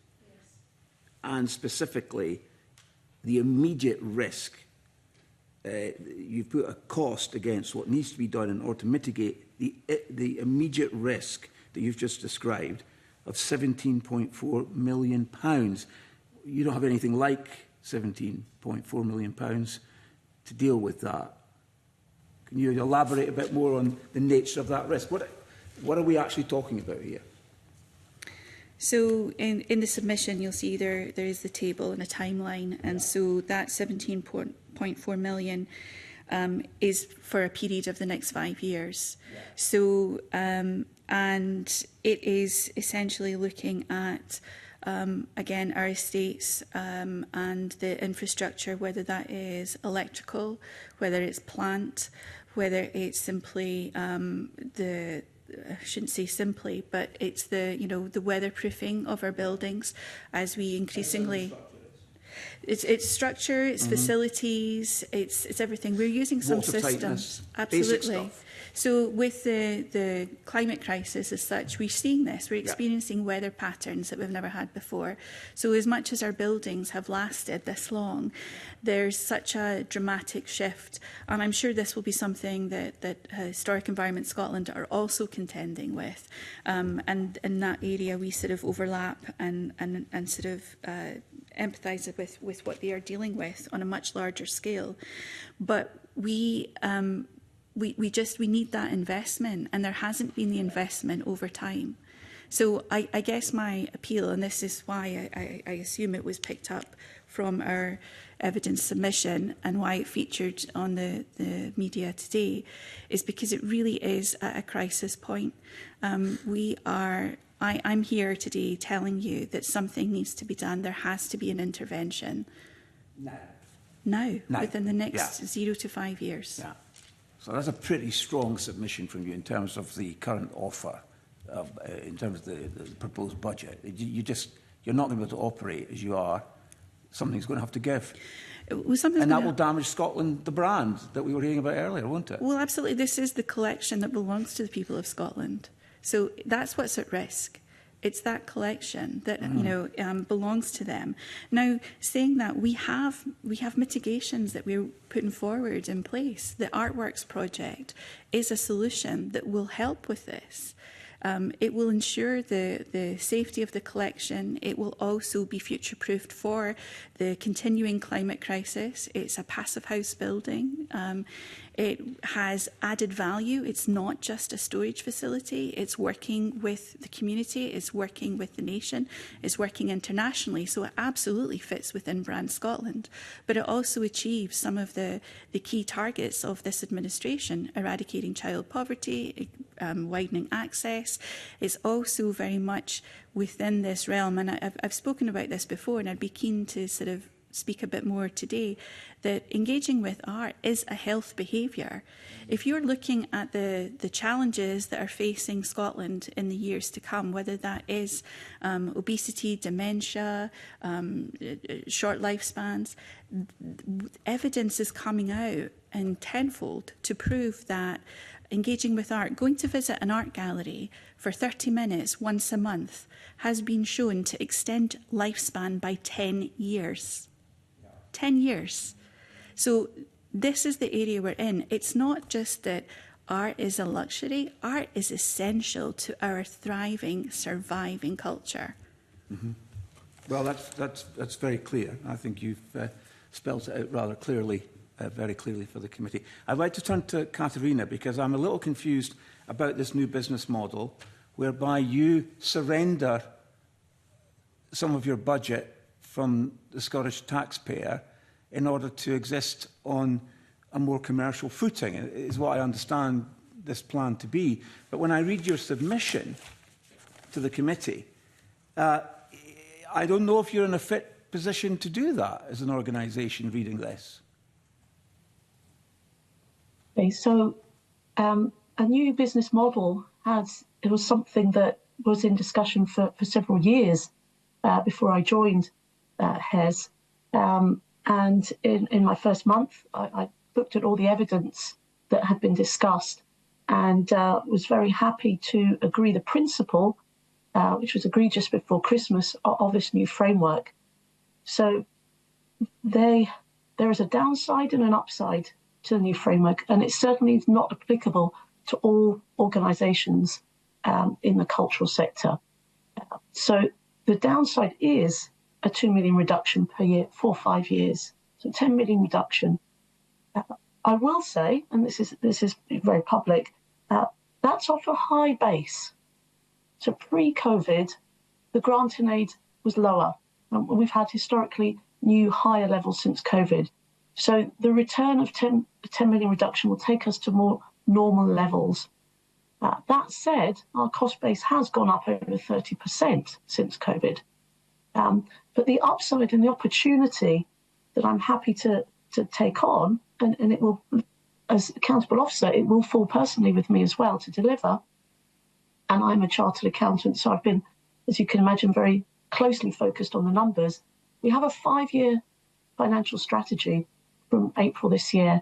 and specifically the immediate risk. You've put a cost against what needs to be done in order to mitigate the immediate risk that you've just described of £17.4 million. You don't have anything like £17.4 million to deal with that. Can you elaborate a bit more on the nature of that risk? What are we actually talking about here? So in the submission, you'll see there is the table and a timeline. And so that 17.4 million is for a period of the next 5 years. Yeah. So, and it is essentially looking at, again, our estates and the infrastructure, whether that is electrical, whether it's plant, whether it's simply I shouldn't say simply, but it's the weatherproofing of our buildings as we increasingly. It's structure, it's facilities, it's everything. We're using some systems. Absolutely. So with the climate crisis as such, we're seeing this. We're experiencing weather patterns that we've never had before. So as much as our buildings have lasted this long, there's such a dramatic shift. And I'm sure this will be something that Historic Environment Scotland are also contending with. And in that area, we sort of overlap and sort of empathise with what they are dealing with on a much larger scale. But we need that investment, and there hasn't been the investment over time. So I guess my appeal, and this is why I assume it was picked up from our evidence submission and why it featured on the media today, is because it really is at a crisis point. I'm here today telling you that something needs to be done. There has to be an intervention. Now. Within the next 0 to 5 years. Yeah. So that's a pretty strong submission from you in terms of the current offer, in terms of the proposed budget. You're not going to be able to operate as you are. Something's going to have to give. And that will damage Scotland, the brand that we were hearing about earlier, won't it? Well, absolutely. This is the collection that belongs to the people of Scotland. So that's what's at risk. It's that collection that belongs to them. Now, saying that, we have mitigations that we're putting forward in place. The Artworks project is a solution that will help with this. It will ensure the safety of the collection. It will also be future-proofed for the continuing climate crisis. It's a passive house building. It has added value. It's not just a storage facility. It's working with the community. It's working with the nation. It's working internationally. So it absolutely fits within Brand Scotland. But it also achieves some of the key targets of this administration: eradicating child poverty, widening access. It's also very much within this realm. And I've spoken about this before, and I'd be keen to sort of speak a bit more today, that engaging with art is a health behaviour. If you're looking at the challenges that are facing Scotland in the years to come, whether that is obesity, dementia, short lifespans, evidence is coming out in tenfold to prove that engaging with art, going to visit an art gallery for 30 minutes once a month has been shown to extend lifespan by 10 years. 10 years. So this is the area we're in. It's not just that art is a luxury. Art is essential to our thriving, surviving culture. Mm-hmm. Well, that's very clear. I think you've spelled it out rather clearly, very clearly for the committee. I'd like to turn to Katerina, because I'm a little confused about this new business model whereby you surrender some of your budget from the Scottish taxpayer in order to exist on a more commercial footing, is what I understand this plan to be. But when I read your submission to the committee, I don't know if you're in a fit position to do that as an organisation reading this. Okay, so a new business model it was something that was in discussion for several years before I joined HES. And in my first month, I looked at all the evidence that had been discussed and was very happy to agree the principle, which was agreed just before Christmas, of this new framework. So there is a downside and an upside to the new framework, and it certainly is not applicable to all organisations in the cultural sector. So the downside is a 2 million reduction per year for 5 years. So 10 million reduction. I will say, and this is very public, that's off a high base. So pre-COVID, the grant and aid was lower. We've had historically new higher levels since COVID. So the return of 10 million reduction will take us to more normal levels. That said, our cost base has gone up over 30% since COVID. But the upside and the opportunity that I'm happy to take on, and it will, as accountable officer, it will fall personally with me as well to deliver. And I'm a chartered accountant, so I've been, as you can imagine, very closely focused on the numbers. We have a 5-year financial strategy from April this year,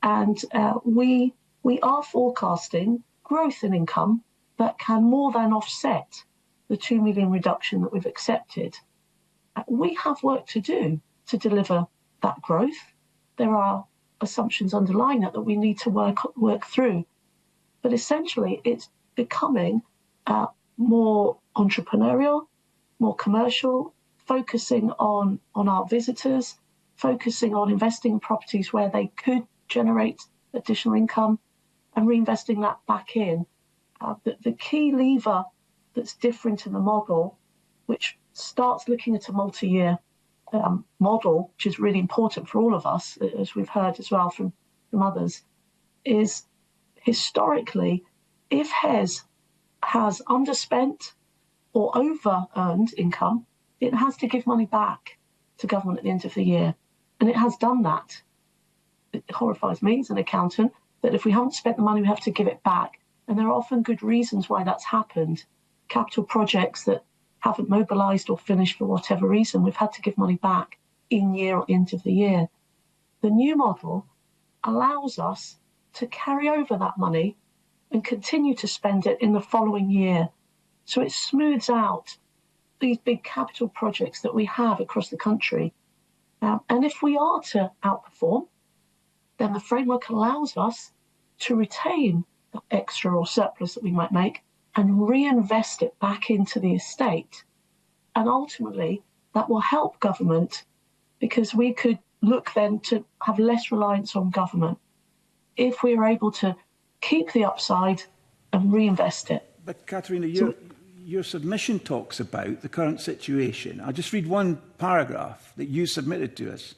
and we are forecasting growth in income that can more than offset the 2 million reduction that we've accepted. We have work to do to deliver that growth. There are assumptions underlying that we need to work through. But essentially, it's becoming more entrepreneurial, more commercial, focusing on our visitors, focusing on investing in properties where they could generate additional income and reinvesting that back in. The key lever that's different in the model, which starts looking at a multi-year model, which is really important for all of us, as we've heard as well from others, is historically, if HES has underspent or over-earned income, it has to give money back to government at the end of the year. And it has done that. It horrifies me as an accountant that if we haven't spent the money, we have to give it back. And there are often good reasons why that's happened. Capital projects that haven't mobilised or finished for whatever reason, we've had to give money back in year or end of the year. The new model allows us to carry over that money and continue to spend it in the following year. So it smooths out these big capital projects that we have across the country. And if we are to outperform, then the framework allows us to retain the extra or surplus that we might make and reinvest it back into the estate. And ultimately, that will help government because we could look then to have less reliance on government if we are able to keep the upside and reinvest it. But Katerina, your submission talks about the current situation. I'll just read one paragraph that you submitted to us.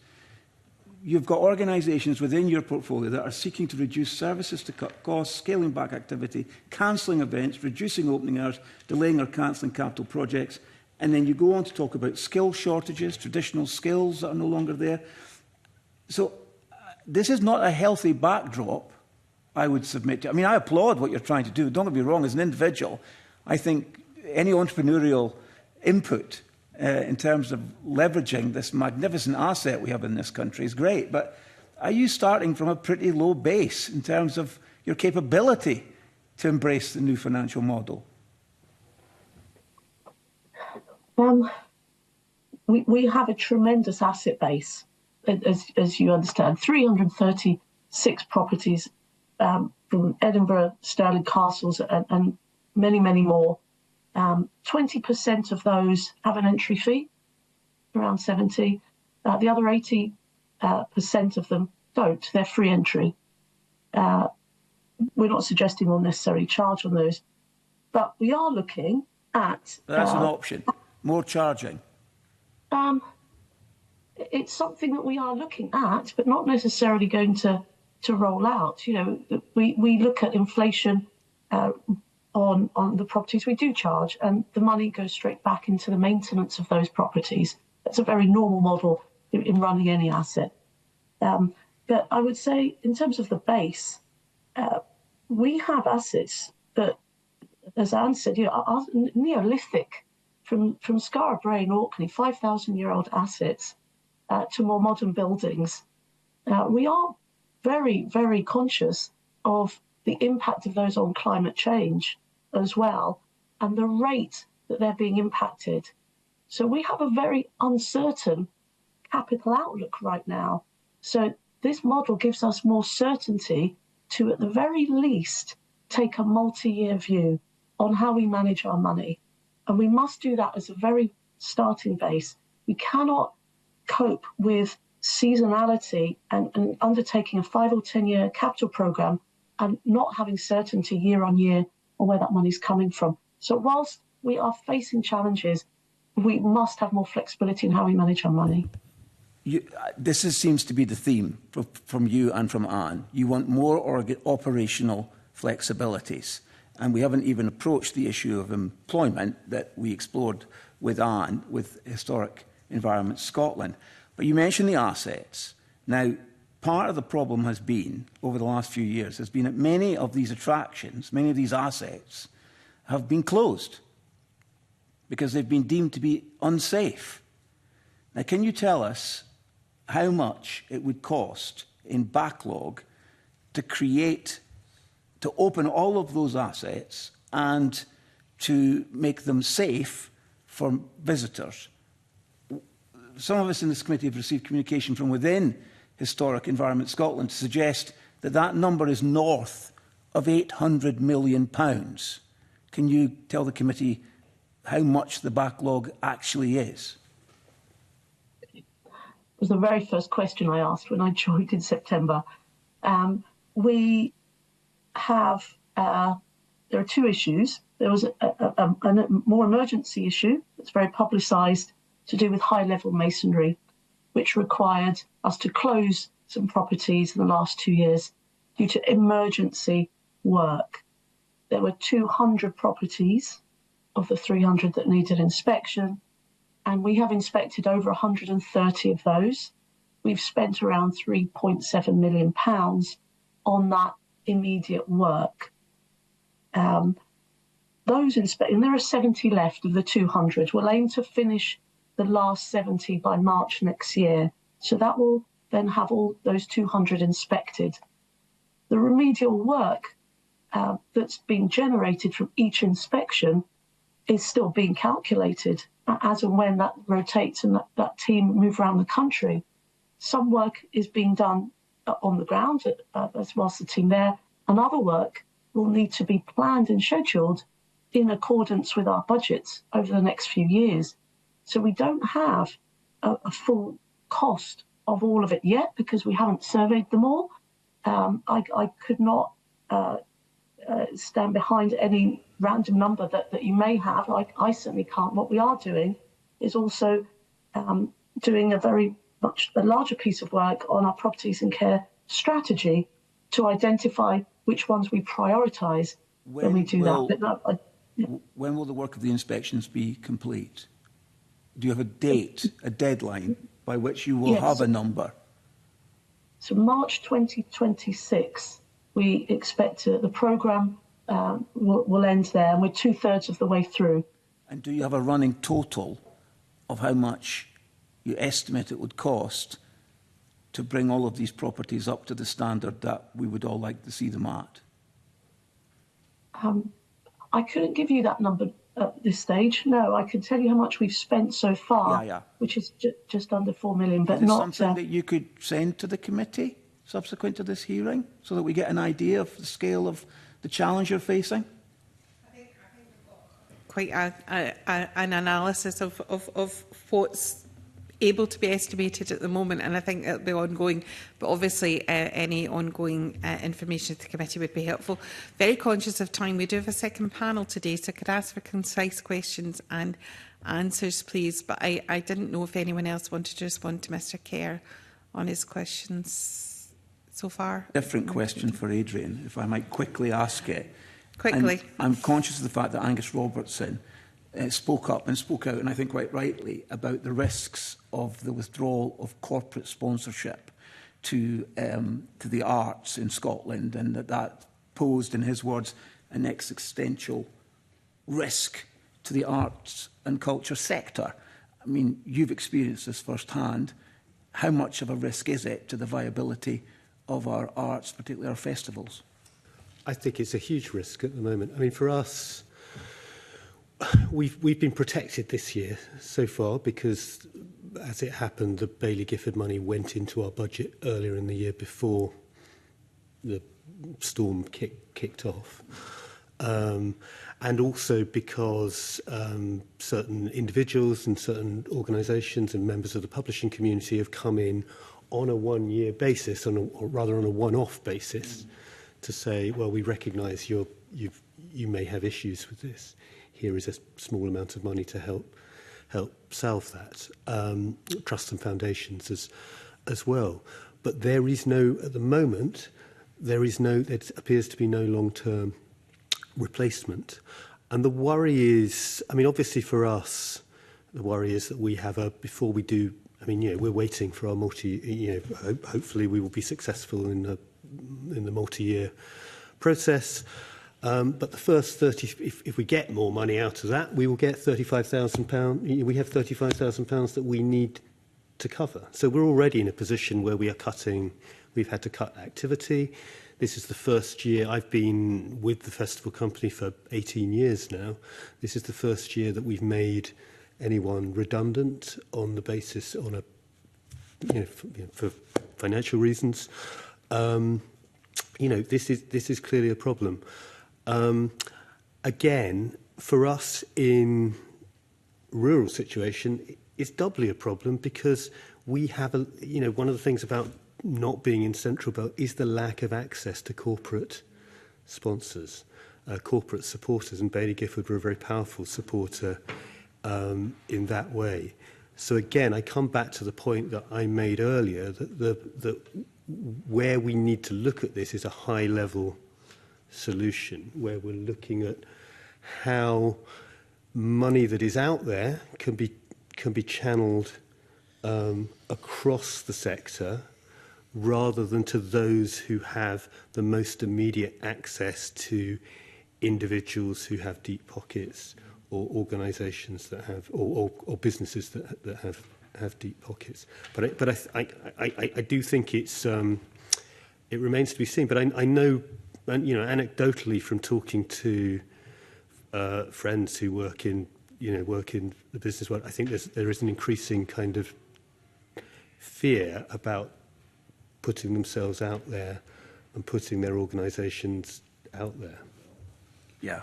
You've got organisations within your portfolio that are seeking to reduce services to cut costs, scaling back activity, cancelling events, reducing opening hours, delaying or cancelling capital projects, And then you go on to talk about skill shortages, traditional skills that are no longer there. So this is not a healthy backdrop, I would submit to. I mean, I applaud what you're trying to do. Don't get me wrong, as an individual, I think any entrepreneurial input in terms of leveraging this magnificent asset we have in this country is great. But are you starting from a pretty low base in terms of your capability to embrace the new financial model? We have a tremendous asset base, as you understand, 336 properties from Edinburgh, Stirling Castles and many, many more. 20% of those have an entry fee, around 70. The other 80% of them don't. They're free entry. We're not suggesting we'll necessarily charge on those, but we are looking at... That's an option. More charging. It's something that we are looking at, but not necessarily going to roll out. You know, we look at inflation on the properties we do charge, and the money goes straight back into the maintenance of those properties. That's a very normal model in running any asset. But I would say, in terms of the base, we have assets that, as Anne said, you know, are Neolithic, from Skara Brae and Orkney, 5,000-year-old assets, to more modern buildings. We are very, very conscious of the impact of those on climate change as well, and the rate that they're being impacted. So we have a very uncertain capital outlook right now. So this model gives us more certainty to, at the very least, take a multi-year view on how we manage our money. And we must do that as a very starting base. We cannot cope with seasonality and undertaking a 5 or 10 year capital programme and not having certainty year on year on where that money's coming from. So whilst we are facing challenges, we must have more flexibility in how we manage our money. Seems to be the theme from you and from Anne. You want more operational flexibilities. And we haven't even approached the issue of employment that we explored with Anne, with Historic Environment Scotland. But you mentioned the assets. Now, part of the problem has been, over the last few years, has been that many of these attractions, many of these assets, have been closed because they've been deemed to be unsafe. Now, can you tell us how much it would cost in backlog to open all of those assets and to make them safe for visitors? Some of us in this committee have received communication from within Historic Environment Scotland to suggest that that number is north of £800 million. Can you tell the committee how much the backlog actually is? It was the very first question I asked when I joined in September. We have, there are two issues. There was a more emergency issue that's very publicised to do with high-level masonry, which required us to close some properties in the last 2 years due to emergency work. There were 200 properties of the 300 that needed inspection, and we have inspected over 130 of those. We've spent around £3.7 million on that immediate work. Those and there are 70 left of the 200. We'll aim to finish the last 70 by March next year. So that will then have all those 200 inspected. The remedial work that's being generated from each inspection is still being calculated as and when that rotates and that team move around the country. Some work is being done on the ground as well as the team there, and other work will need to be planned and scheduled in accordance with our budgets over the next few years. So we don't have a full cost of all of it yet because we haven't surveyed them all. I could not stand behind any random number that you may have. I certainly can't. What we are doing is also doing a very much a larger piece of work on our properties and care strategy to identify which ones we prioritise when we do that. When will the work of the inspections be complete? Do you have a date, a deadline by which you will have a number? So March 2026, we expect the programme will end there, and we're 2/3 of the way through. And do you have a running total of how much you estimate it would cost to bring all of these properties up to the standard that we would all like to see them at? I couldn't give you that number at this stage. No, I can tell you how much we've spent so far, which is just under 4 million. But is it not something that you could send to the committee subsequent to this hearing, so that we get an idea of the scale of the challenge you're facing? Quite an analysis of what's able to be estimated at the moment, and I think it'll be ongoing, but obviously any ongoing information to the committee would be helpful. Very conscious of time. We do have a second panel today, so I could ask for concise questions and answers, please, but I didn't know if anyone else wanted to respond to Mr Kerr on his questions so far. Different question for Adrian, if I might quickly ask it. Quickly. And I'm conscious of the fact that Angus Robertson spoke up and spoke out, and I think quite rightly, about the risks of the withdrawal of corporate sponsorship to the arts in Scotland, and that posed, in his words, an existential risk to the arts and culture sector. I mean, you've experienced this firsthand. How much of a risk is it to the viability of our arts, particularly our festivals? I think it's a huge risk at the moment. I mean, for us, we've been protected this year so far because, as it happened, the Baillie Gifford money went into our budget earlier in the year before the storm kicked off. And also because certain individuals and certain organisations and members of the publishing community have come in on a one-year basis, or rather on a one-off basis, to say, well, we recognise you may have issues with this. Here is a small amount of money to help solve that. Trusts and foundations as well. But there is no, at the moment, there appears to be no long-term replacement. And the worry is, I mean, obviously for us, the worry is that we have before we do, I mean, we're waiting for our hopefully we will be successful in the multi-year process. But the first 30, if we get more money out of that, we will get £35,000. We have £35,000 that we need to cover. So we're already in a position where we've had to cut activity. This is the first year I've been with the festival company for 18 years now. This is the first year that we've made anyone redundant on the basis for financial reasons. This is clearly a problem. Again, for us in rural situation, it's doubly a problem because we have one of the things about not being in Central Belt is the lack of access to corporate sponsors, corporate supporters, and Baillie Gifford were a very powerful supporter in that way. So again, I come back to the point that I made earlier, that where we need to look at this is a high-level solution, where we're looking at how money that is out there can be channeled across the sector, rather than to those who have the most immediate access to individuals who have deep pockets, or organisations that have, or businesses that have deep pockets. But I do think it remains to be seen. But I know, anecdotally from talking to friends who work in the business world, I think there is an increasing kind of fear about putting themselves out there and putting their organisations out there. Yeah.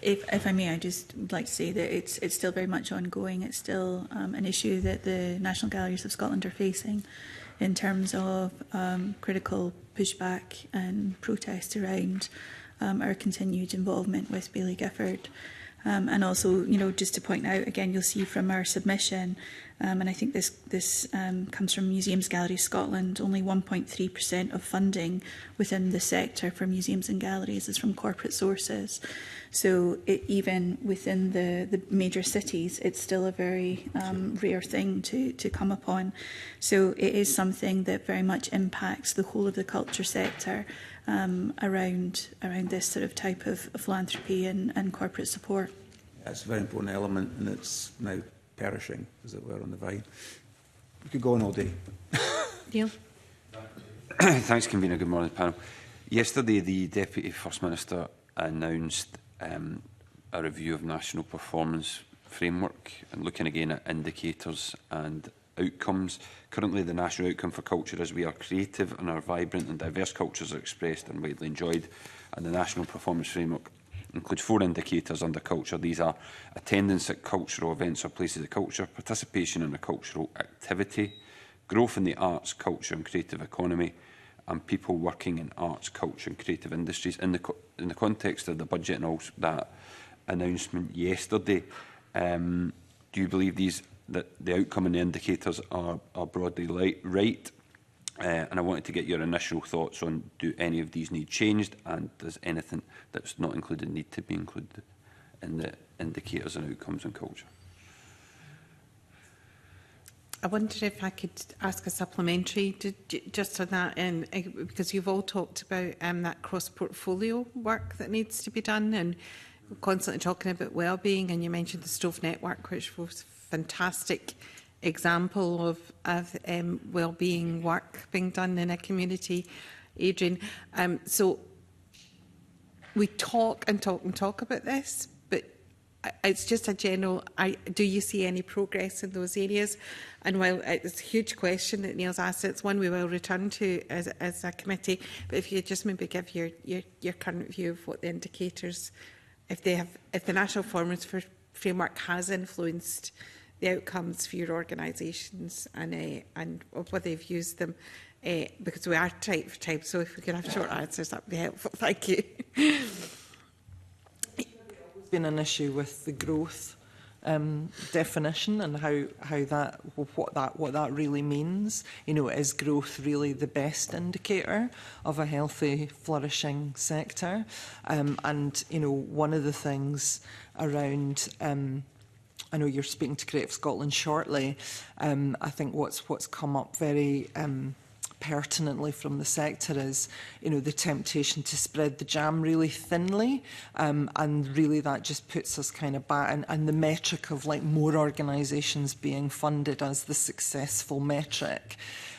If I may, I just would like to say that it's still very much ongoing. It's still an issue that the National Galleries of Scotland are facing in terms of critical pushback and protest around our continued involvement with Baillie Gifford. And also, you know, just to point out again, you'll see from our submission, and I think this comes from Museums Galleries Scotland, only 1.3% of funding within the sector for museums and galleries is from corporate sources. So even within the major cities, it's still a very rare thing to come upon. So it is something that very much impacts the whole of the culture sector around this sort of type of philanthropy and corporate support. That's a very important element, and it's now perishing, as it were, on the vine. We could go on all day. Neil? Thanks, Convener. Good morning, panel. Yesterday, the Deputy First Minister announced a review of national performance framework and looking again at indicators and outcomes. Currently, the national outcome for culture is we are creative and our vibrant and diverse cultures are expressed and widely enjoyed. And the national performance framework includes 4 indicators under culture. These are attendance at cultural events or places of culture, participation in a cultural activity, growth in the arts, culture and creative economy, and people working in arts, culture and creative industries. In the context of the budget and also that announcement yesterday, do you believe that the outcome and the indicators are broadly right? And I wanted to get your initial thoughts on, do any of these need changed, and does anything that's not included need to be included in the indicators and outcomes in culture? I wonder if I could ask a supplementary just on that, because you've all talked about that cross-portfolio work that needs to be done, and we're constantly talking about well-being, and you mentioned the Stove Network, which was a fantastic example of well-being work being done in a community, Adrian. So we talk and talk and talk about this, but it's just a general, do you see any progress in those areas? And while it's a huge question that Neil's asked, it's one we will return to as a committee, but if you just maybe give your current view of what the indicators, if the National Performance Framework has influenced the outcomes for your organisations and whether you've used them, because we are tight for time, so if we could have short answers, that would be helpful. Thank you. There's been an issue with the growth definition and what that really means. You know, is growth really the best indicator of a healthy, flourishing sector? And you know, one of the things around I know you're speaking to Creative Scotland shortly. I think what's come up very pertinently from the sector is, you know, the temptation to spread the jam really thinly, and really that just puts us kind of back, and the metric of like more organisations being funded as the successful metric.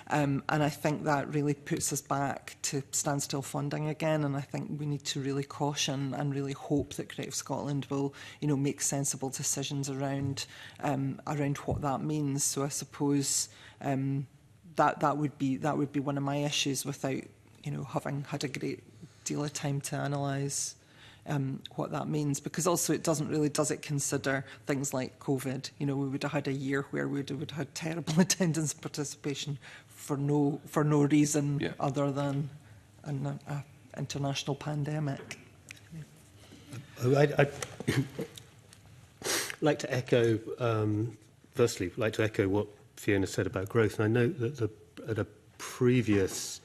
And I think that really puts us back to standstill funding again, and I think we need to really caution and really hope that Creative Scotland will, you know, make sensible decisions around what that means. So I suppose that would be one of my issues, without, you know, having had a great deal of time to analyse what that means, because also does it consider things like COVID? You know, we would have had a year where we would have had terrible attendance participation for no reason other than an international pandemic. I'd like to echo, firstly, what Fiona said about growth. And I note that at a previous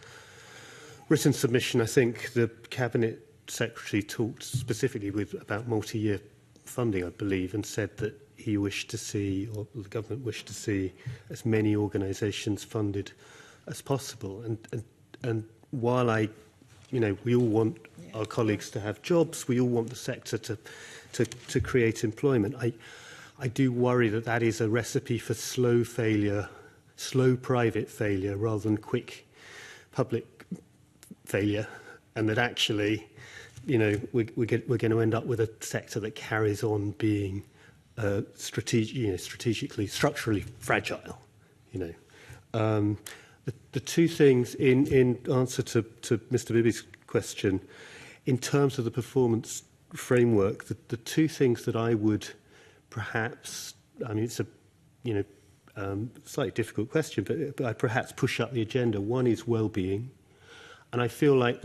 written submission, I think the Cabinet Secretary talked specifically about multi-year funding, I believe, and said that he wished to see, or the government wished to see, as many organisations funded as possible. And while we all want our colleagues to have jobs, we all want the sector to create employment. I do worry that is a recipe for slow private failure rather than quick public failure, and that actually, you know, we're going to end up with a sector that carries on being strategically, structurally fragile. You know, the two things in answer to Mr. Bibby's question, in terms of the performance framework, the two things that I would perhaps, I mean, it's a slightly difficult question, but I'd perhaps push up the agenda. One is well-being, and I feel like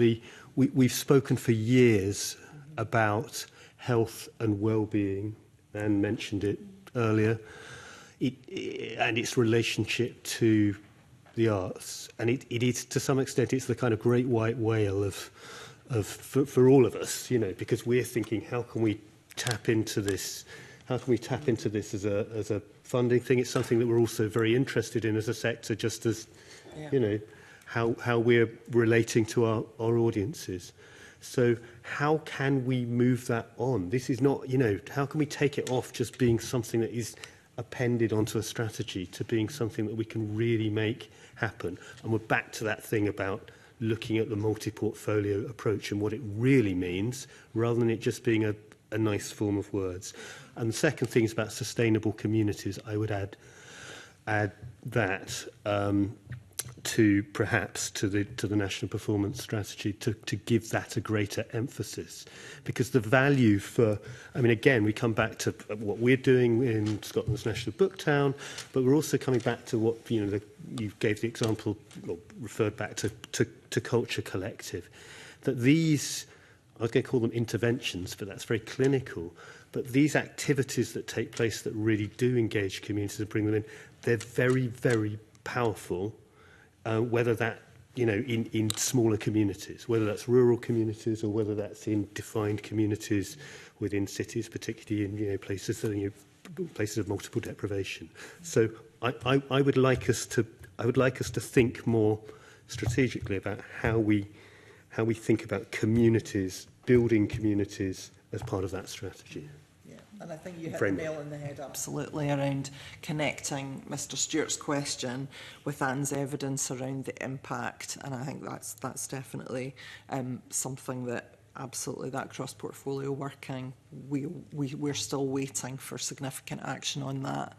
we've spoken for years about health and well-being, and mentioned it earlier, and its relationship to the arts. And it is, to some extent, it's the kind of great white whale for all of us, you know, because we're thinking, how can we tap into this? How can we tap into this as a funding thing? It's something that we're also very interested in as a sector, just as, you know, how we're relating to our audiences. So how can we move that on? This is not, you know, how can we take it off just being something that is appended onto a strategy to being something that we can really make happen? And we're back to that thing about looking at the multi-portfolio approach and what it really means, rather than it just being a nice form of words. And the second thing is about sustainable communities. I would add that to perhaps to the national performance strategy, to give that a greater emphasis, because the value for, I mean, again, we come back to what we're doing in Scotland's National Book Town, but we're also coming back to what, you know, you gave the example, or referred back to Culture Collective, that these, I was going to call them interventions, but that's very clinical, but these activities that take place that really do engage communities and bring them in, they're very, very powerful. Whether that, you know, in smaller communities, whether that's rural communities or whether that's in defined communities within cities, particularly in, you know, places that, you know, places of multiple deprivation. So I would like us to think more strategically about how we think about communities, building communities as part of that strategy. And I think you hit the nail on the head absolutely around connecting Mr Stewart's question with Anne's evidence around the impact, and I think that's definitely something that absolutely, that cross-portfolio working, we're still waiting for significant action on that,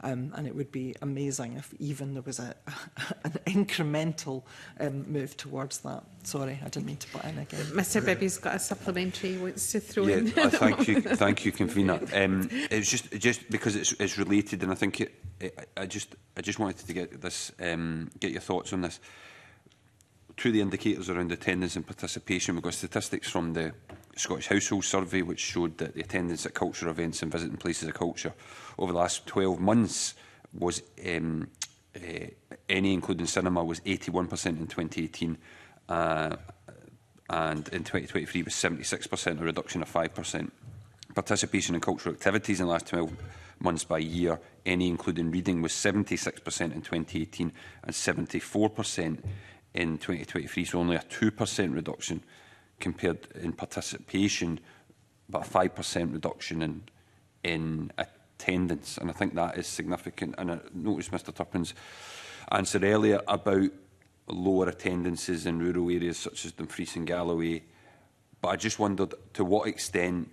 and it would be amazing if even there was an incremental move towards that. Sorry, I didn't mean to butt in again. Mr Bibby's got a supplementary he wants to throw in. Thank you, convener. It's just because it's related, and I think I just wanted to get this, get your thoughts on this. To the indicators around attendance and participation, we've got statistics from the Scottish Household Survey which showed that the attendance at cultural events and visiting places of culture over the last 12 months was, any including cinema, was 81% in 2018, and in 2023 was 76%, a reduction of 5%. Participation in cultural activities in the last 12 months by year, any including reading, was 76% in 2018 and 74% in 2023, so only a 2% reduction compared in participation, but a 5% reduction in attendance. And I think that is significant. And I noticed Mr Turpin's answer earlier about lower attendances in rural areas such as Dumfries and Galloway. But I just wondered, to what extent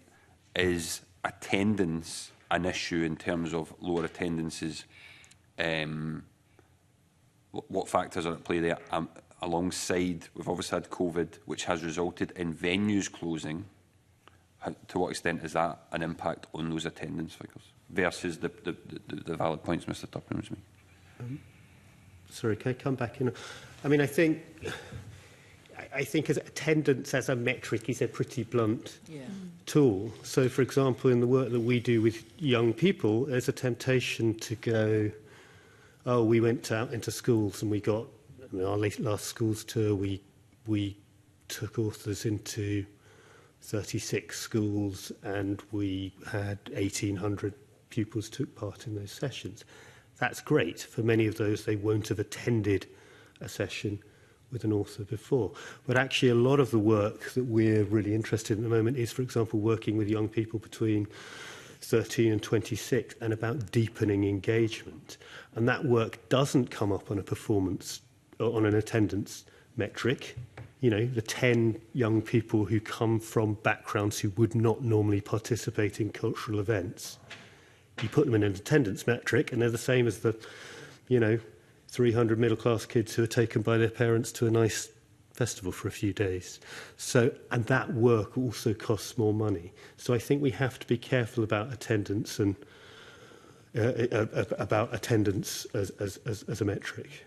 is attendance an issue in terms of lower attendances? What factors are at play there? Alongside, we've obviously had COVID, which has resulted in venues closing. To what extent is that an impact on those attendance figures versus the valid points Mr Turpin was making? Sorry, can I come back in? I mean, I think as attendance as a metric is a pretty blunt tool. So, for example, in the work that we do with young people, there's a temptation to go, oh, we went out into schools and we got, in our last schools tour, we took authors into 36 schools and we had 1,800 pupils took part in those sessions. That's great. For many of those, they won't have attended a session with an author before. But actually, a lot of the work that we're really interested in at the moment is, for example, working with young people between 13 and 26 and about deepening engagement. And that work doesn't come up on a performance, on an attendance metric. You know, the 10 young people who come from backgrounds who would not normally participate in cultural events, you put them in an attendance metric and they're the same as the, you know, 300 middle-class kids who are taken by their parents to a nice festival for a few days. So, and that work also costs more money. So I think we have to be careful about attendance and about attendance as a metric.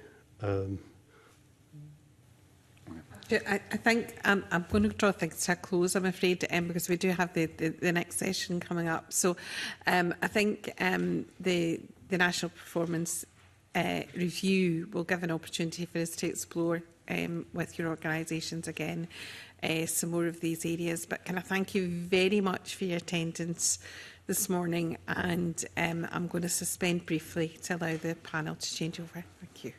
I think I'm going to draw things to a close, I'm afraid, because we do have the next session coming up. So I think the National Performance Review will give an opportunity for us to explore with your organisations again some more of these areas. But can I thank you very much for your attendance this morning, and I'm going to suspend briefly to allow the panel to change over. Thank you.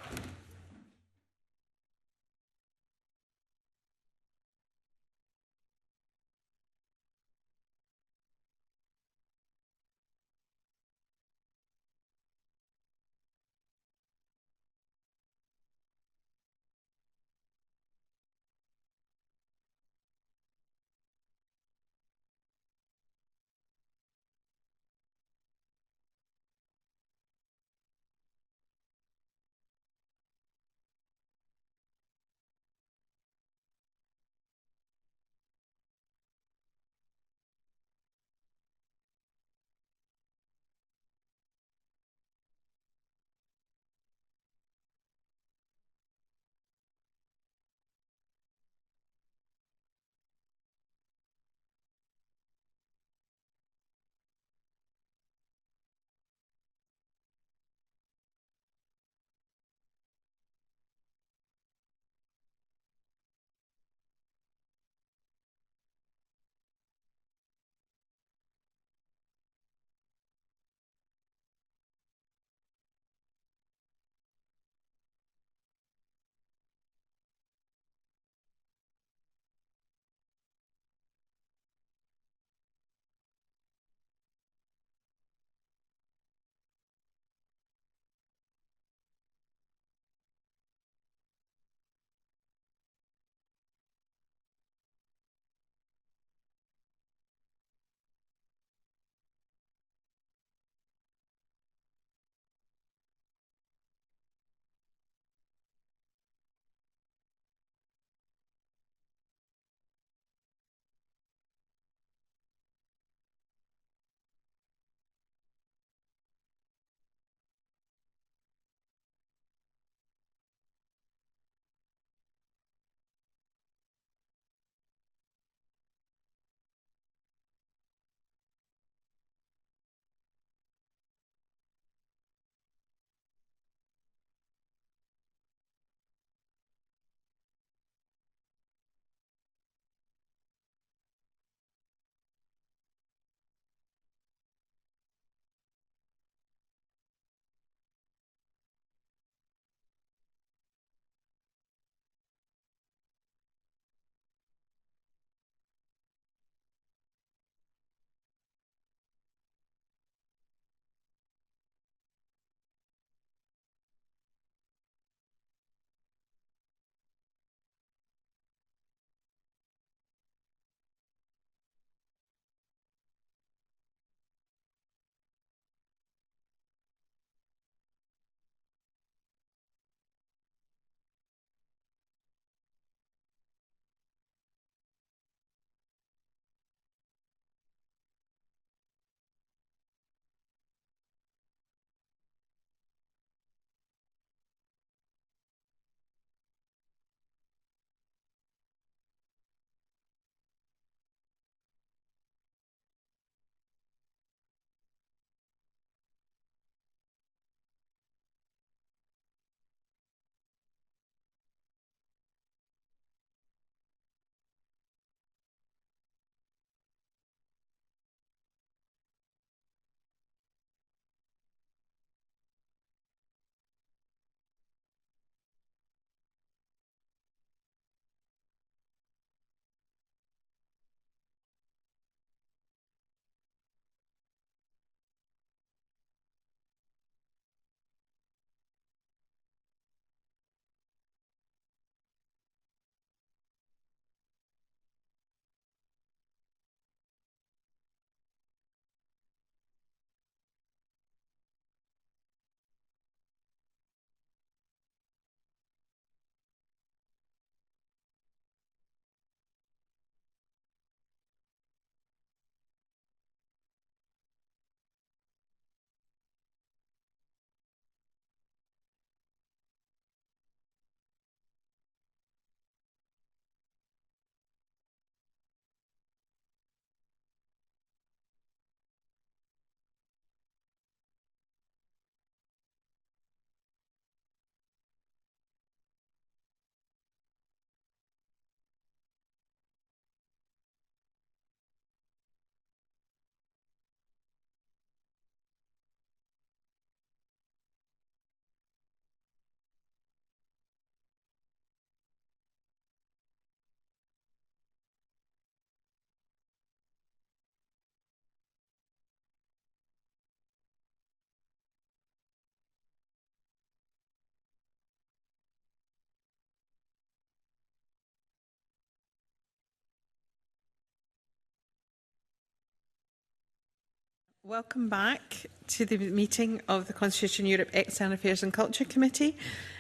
Welcome back to the meeting of the Constitution Europe External Affairs and Culture Committee.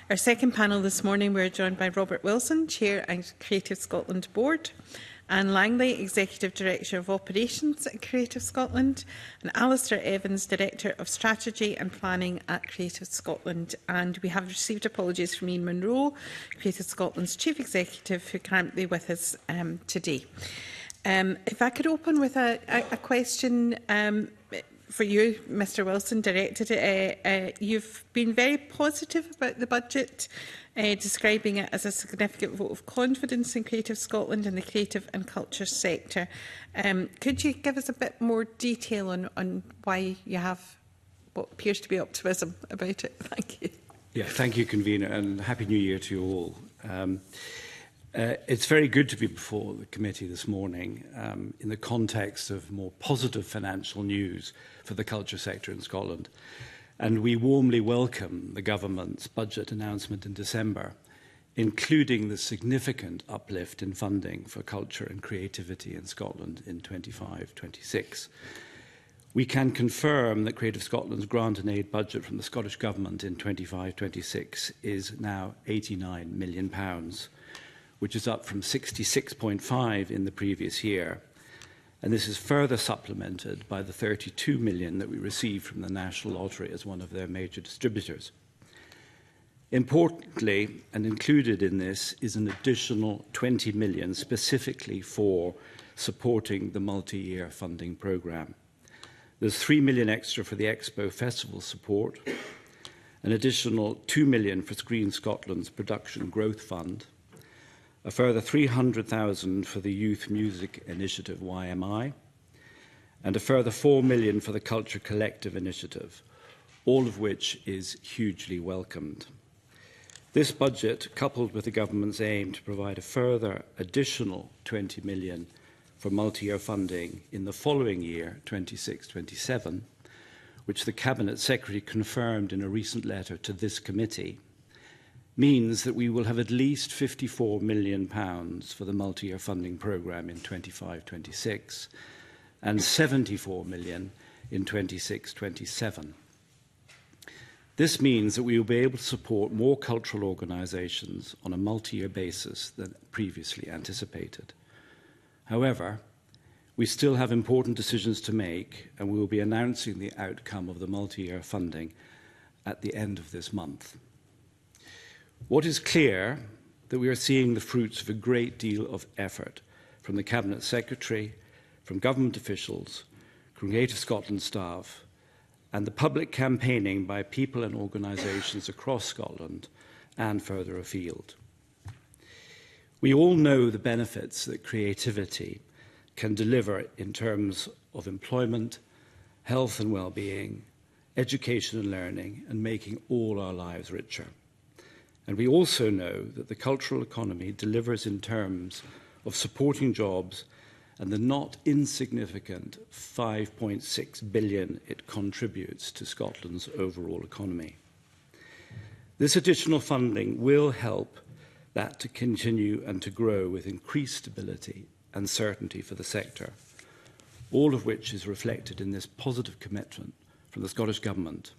Our second panel this morning, we're joined by Robert Wilson, Chair and Creative Scotland Board, Anne Langley, Executive Director of Operations at Creative Scotland, and Alistair Evans, Director of Strategy and Planning at Creative Scotland. And we have received apologies from Ian Munro, Creative Scotland's Chief Executive, who can't be with us today. If I could open with a question for you, Mr Wilson, directed. You've been very positive about the budget, describing it as a significant vote of confidence in Creative Scotland and the creative and culture sector. Could you give us a bit more detail on why you have what appears to be optimism about it? Thank you. Yeah, thank you, Convener, and Happy New Year to you all. It's very good to be before the committee this morning in the context of more positive financial news for the culture sector in Scotland. And we warmly welcome the government's budget announcement in December, including the significant uplift in funding for culture and creativity in Scotland in 25-26. We can confirm that Creative Scotland's grant and aid budget from the Scottish Government in 25-26 is now £89 million, which is up from 66.5 in the previous year. And this is further supplemented by the 32 million that we received from the National Lottery as one of their major distributors. Importantly, and included in this, is an additional 20 million specifically for supporting the multi-year funding programme. There's 3 million extra for the Expo Festival support, an additional 2 million for Screen Scotland's Production Growth Fund, a further 300,000 for the Youth Music Initiative, YMI, and a further 4 million for the Culture Collective Initiative, all of which is hugely welcomed. This budget, coupled with the government's aim to provide a further additional 20 million for multi-year funding in the following year, 26-27, which the Cabinet Secretary confirmed in a recent letter to this committee, means that we will have at least £54 million for the multi-year funding programme in 25-26 and £74 million in 26-27. This means that we will be able to support more cultural organisations on a multi-year basis than previously anticipated. However, we still have important decisions to make, and we will be announcing the outcome of the multi-year funding at the end of this month. What is clear that we are seeing the fruits of a great deal of effort from the Cabinet Secretary, from government officials, Creative Scotland staff, and the public campaigning by people and organisations across Scotland and further afield. We all know the benefits that creativity can deliver in terms of employment, health and well-being, education and learning, and making all our lives richer. And we also know that the cultural economy delivers in terms of supporting jobs and the not insignificant 5.6 billion it contributes to Scotland's overall economy. This additional funding will help that to continue and to grow with increased stability and certainty for the sector, all of which is reflected in this positive commitment from the Scottish Government.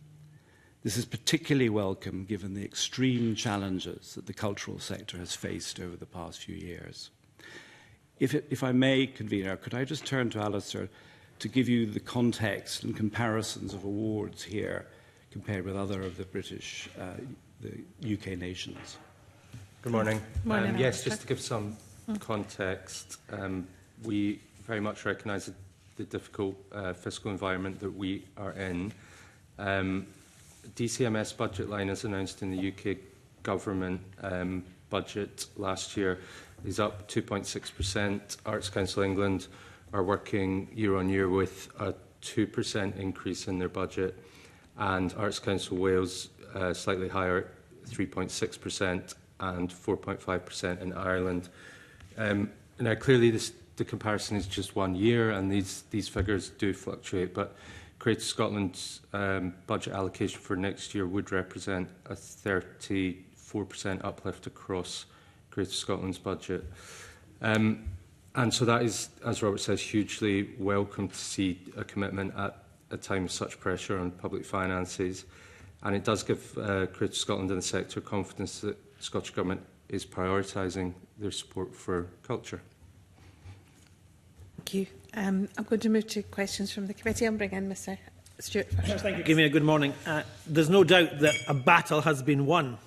This is particularly welcome given the extreme challenges that the cultural sector has faced over the past few years. If I may, Convener, could I just turn to Alistair to give you the context and comparisons of awards here compared with other of the British, the UK nations? Good morning. Morning, yes, just to give some context, we very much recognise the difficult fiscal environment that we are in. DCMS budget line, as announced in the UK government budget last year, is up 2.6%. Arts Council England are working year on year with a 2% increase in their budget, and Arts Council Wales slightly higher, 3.6%, and 4.5% in Ireland. Now, clearly, the comparison is just 1 year, and these figures do fluctuate, but Creative Scotland's budget allocation for next year would represent a 34% uplift across Creative Scotland's budget. And so that is, as Robert says, hugely welcome to see a commitment at a time of such pressure on public finances, and it does give Creative Scotland and the sector confidence that the Scottish Government is prioritising their support for culture. Thank you. I'm going to move to questions from the committee. I'll bring in Mr Stewart first. Thank you, Convener. Good morning. There's no doubt that a battle has been won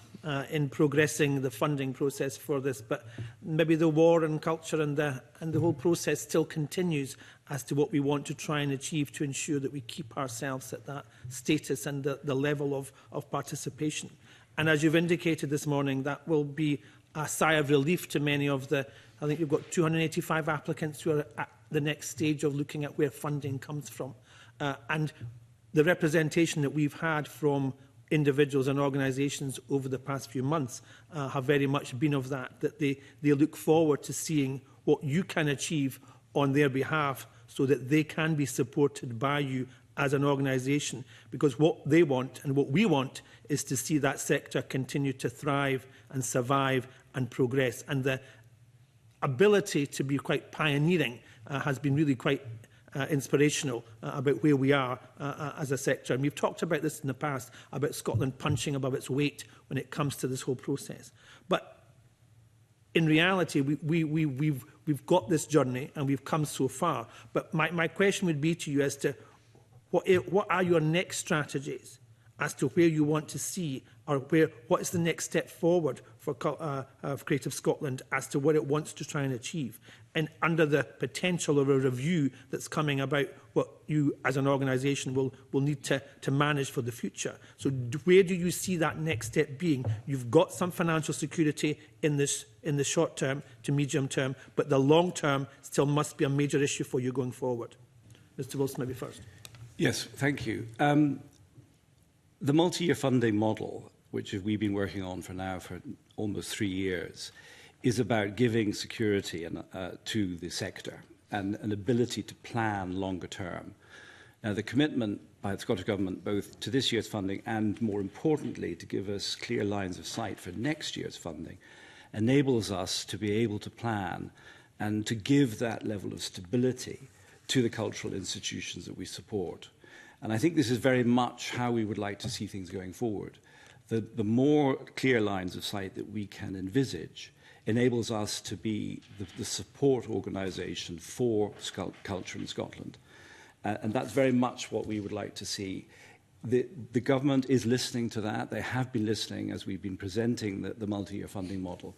in progressing the funding process for this, but maybe the war on culture and the whole process still continues as to what we want to try and achieve to ensure that we keep ourselves at that status and the level of participation. And as you've indicated this morning, that will be a sigh of relief to many of the, I think we've got 285 applicants who are at the next stage of looking at where funding comes from. And the representation that we've had from individuals and organisations over the past few months have very much been of that they look forward to seeing what you can achieve on their behalf so that they can be supported by you as an organisation, because what they want and what we want is to see that sector continue to thrive and survive and progress. And the ability to be quite pioneering has been really quite inspirational about where we are as a sector. And we've talked about this in the past, about Scotland punching above its weight when it comes to this whole process. But in reality, we've got this journey and we've come so far. But my question would be to you as to what are your next strategies as to where you want to see, or what is the next step forward for Creative Scotland as to what it wants to try and achieve, and under the potential of a review that's coming about what you as an organisation will need to manage for the future. So where do you see that next step being? You've got some financial security in the short term to medium term, but the long term still must be a major issue for you going forward. Mr Wilson, maybe first. Yes, thank you. The multi-year funding model, which we've been working on for almost 3 years, is about giving security to the sector and an ability to plan longer term. Now, the commitment by the Scottish Government both to this year's funding and, more importantly, to give us clear lines of sight for next year's funding enables us to be able to plan and to give that level of stability to the cultural institutions that we support. And I think this is very much how we would like to see things going forward. The more clear lines of sight that we can envisage enables us to be the support organisation for culture in Scotland. And that's very much what we would like to see. The government is listening to that. They have been listening as we've been presenting the multi-year funding model.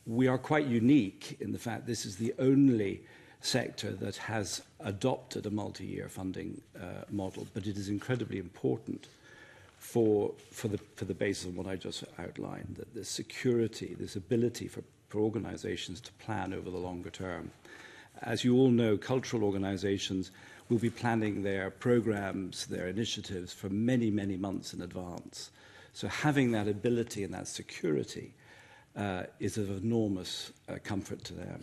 We are quite unique in the fact this is the only sector that has adopted a multi-year funding model, but it is incredibly important for the basis of what I just outlined, that the security, this ability for organisations to plan over the longer term. As you all know, cultural organisations will be planning their programmes, their initiatives for many, many months in advance. So having that ability and that security is of enormous comfort to them.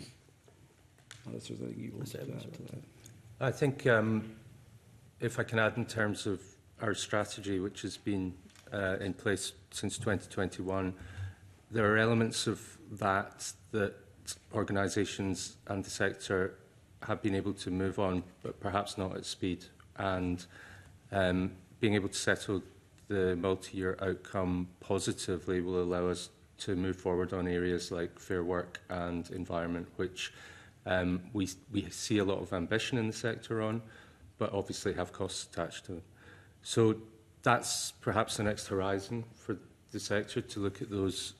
Unless there's anything you want to add to that. I think if I can add in terms of our strategy, which has been in place since 2021, there are elements of that organisations and the sector have been able to move on, but perhaps not at speed. And being able to settle the multi-year outcome positively will allow us to move forward on areas like fair work and environment, which we see a lot of ambition in the sector on, but obviously have costs attached to them. So that's perhaps the next horizon for the sector, to look at those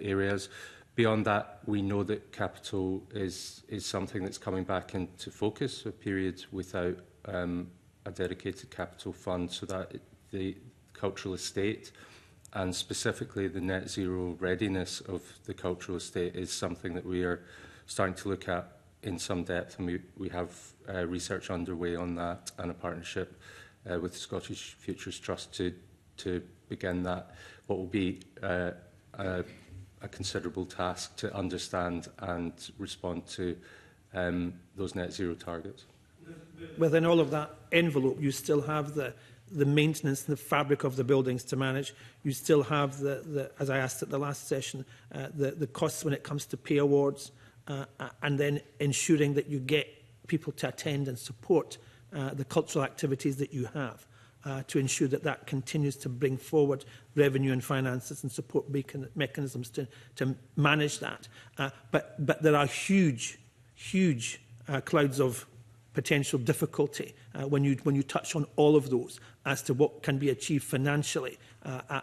areas. Beyond that, we know that capital is something that's coming back into focus, a period without a dedicated capital fund, so that the cultural estate and specifically the net zero readiness of the cultural estate is something that we are starting to look at in some depth, and we have research underway on that and a partnership with the Scottish Futures Trust to begin that, what will be a considerable task to understand and respond to those net zero targets. Within all of that envelope, you still have the maintenance and the fabric of the buildings to manage. You still have, as I asked at the last session, the costs when it comes to pay awards, and then ensuring that you get people to attend and support the cultural activities that you have to ensure that that continues to bring forward revenue and finances and support mechanisms to manage that. But there are huge clouds of potential difficulty when you touch on all of those as to what can be achieved financially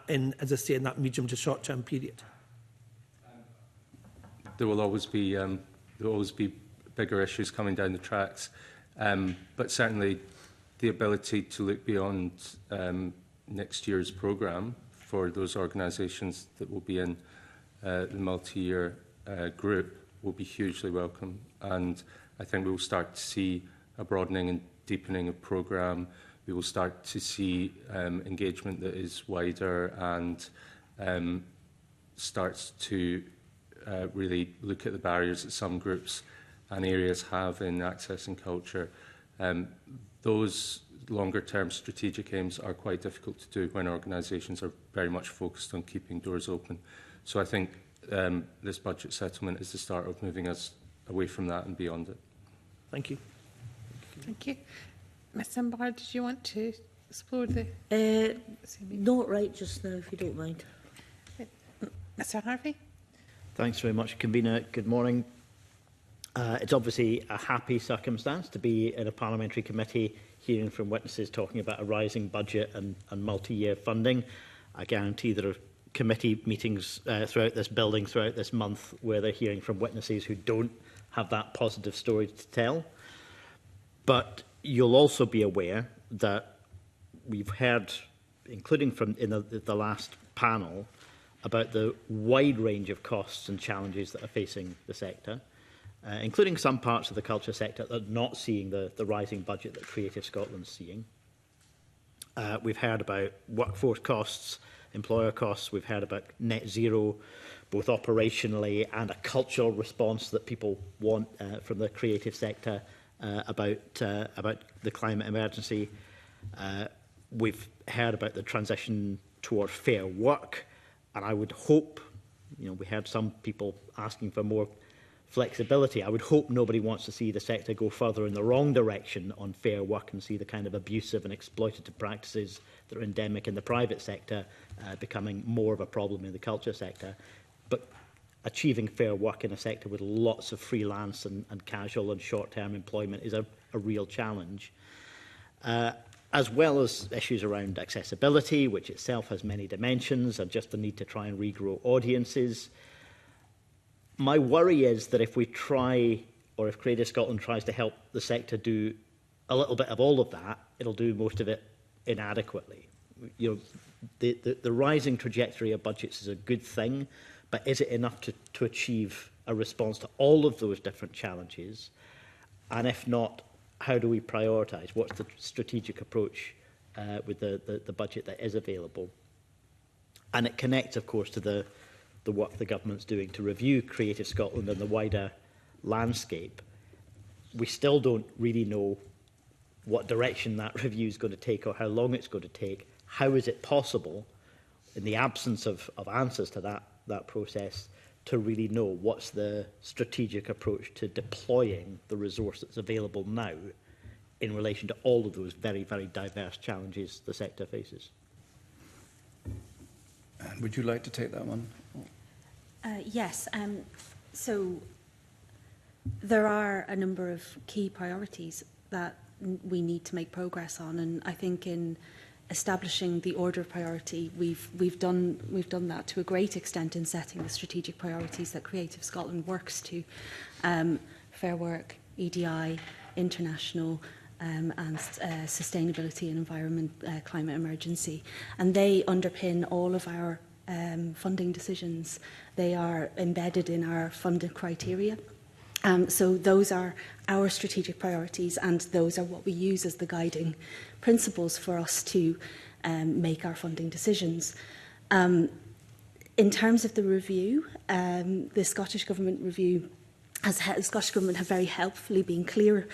in, as I say, in that medium to short term period. There will always be bigger issues coming down the tracks, but certainly the ability to look beyond next year's programme for those organisations that will be in the multi-year group will be hugely welcome, and I think we will start to see a broadening and deepening of programme. We will start to see engagement that is wider and starts to really look at the barriers that some groups and areas have in accessing culture. Those longer-term strategic aims are quite difficult to do when organisations are very much focused on keeping doors open. So I think this budget settlement is the start of moving us away from that and beyond it. Thank you. Thank you. Ms Simbar, did you want to explore the... Not right just now, if you don't mind. Mr Harvey? Thanks very much, Convener. Good morning. It's obviously a happy circumstance to be in a parliamentary committee hearing from witnesses talking about a rising budget and multi-year funding. I guarantee there are committee meetings throughout this building, throughout this month, where they're hearing from witnesses who don't have that positive story to tell. But you'll also be aware that we've heard, including from in the last panel, about the wide range of costs and challenges that are facing the sector, including some parts of the culture sector that are not seeing the rising budget that Creative Scotland's seeing. We've heard about workforce costs, employer costs. We've heard about net zero, both operationally and a cultural response that people want from the creative sector about the climate emergency. We've heard about the transition toward fair work, and I would hope, we heard some people asking for more flexibility. I would hope nobody wants to see the sector go further in the wrong direction on fair work and see the kind of abusive and exploitative practices that are endemic in the private sector becoming more of a problem in the culture sector. But achieving fair work in a sector with lots of freelance and casual and short-term employment is a real challenge. As well as issues around accessibility, which itself has many dimensions, and just the need to try and regrow audiences. My worry is that if we try, or if Creative Scotland tries to help the sector do a little bit of all of that, it'll do most of it inadequately. The rising trajectory of budgets is a good thing, but is it enough to achieve a response to all of those different challenges? And if not, how do we prioritise? What's the strategic approach with the budget that is available? And it connects, of course, to the work the government's doing to review Creative Scotland and the wider landscape. We still don't really know what direction that review is going to take or how long it's going to take. How is it possible, in the absence of answers to that process, to really know what's the strategic approach to deploying the resource that's available now in relation to all of those very, very diverse challenges the sector faces? And would you like to take that one? Yes. So there are a number of key priorities that we need to make progress on, and I think in establishing the order of priority, we've done that to a great extent in setting the strategic priorities that Creative Scotland works to: Fair Work, EDI, international, and sustainability and environment, climate emergency, and they underpin all of our funding decisions. They are embedded in our funding criteria. So those are our strategic priorities, and those are what we use as the guiding principles for us to make our funding decisions. In terms of the review, the Scottish Government review, the Scottish Government have very helpfully been clear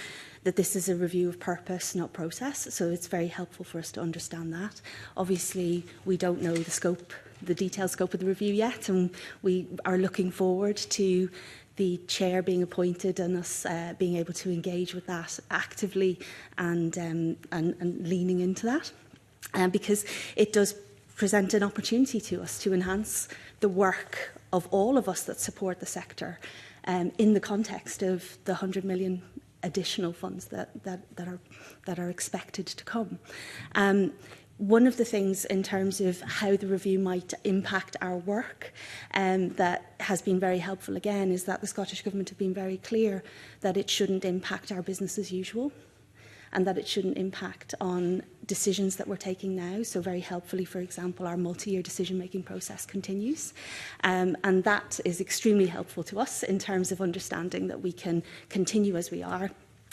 that this is a review of purpose, not process. So it's very helpful for us to understand that. Obviously, we don't know the scope, the detailed scope of the review yet, and we are looking forward to the chair being appointed and us being able to engage with that actively and leaning into that, because it does present an opportunity to us to enhance the work of all of us that support the sector in the context of the 100 million additional funds that are expected to come. One of the things in terms of how the review might impact our work that has been very helpful again is that the Scottish Government have been very clear that it shouldn't impact our business as usual and that it shouldn't impact on decisions that we're taking now. So very helpfully, for example, our multi-year decision-making process continues. And that is extremely helpful to us in terms of understanding that we can continue as we are,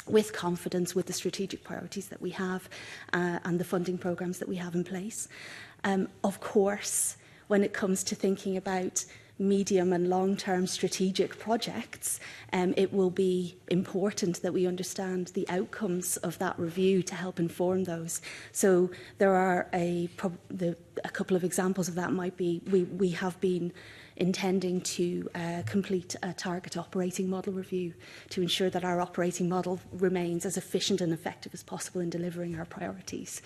with confidence, with the strategic priorities that we have and the funding programmes that we have in place. Of course, when it comes to thinking about medium and long-term strategic projects, it will be important that we understand the outcomes of that review to help inform those. So there are a couple of examples of that might be, we have been intending to complete a target operating model review to ensure that our operating model remains as efficient and effective as possible in delivering our priorities.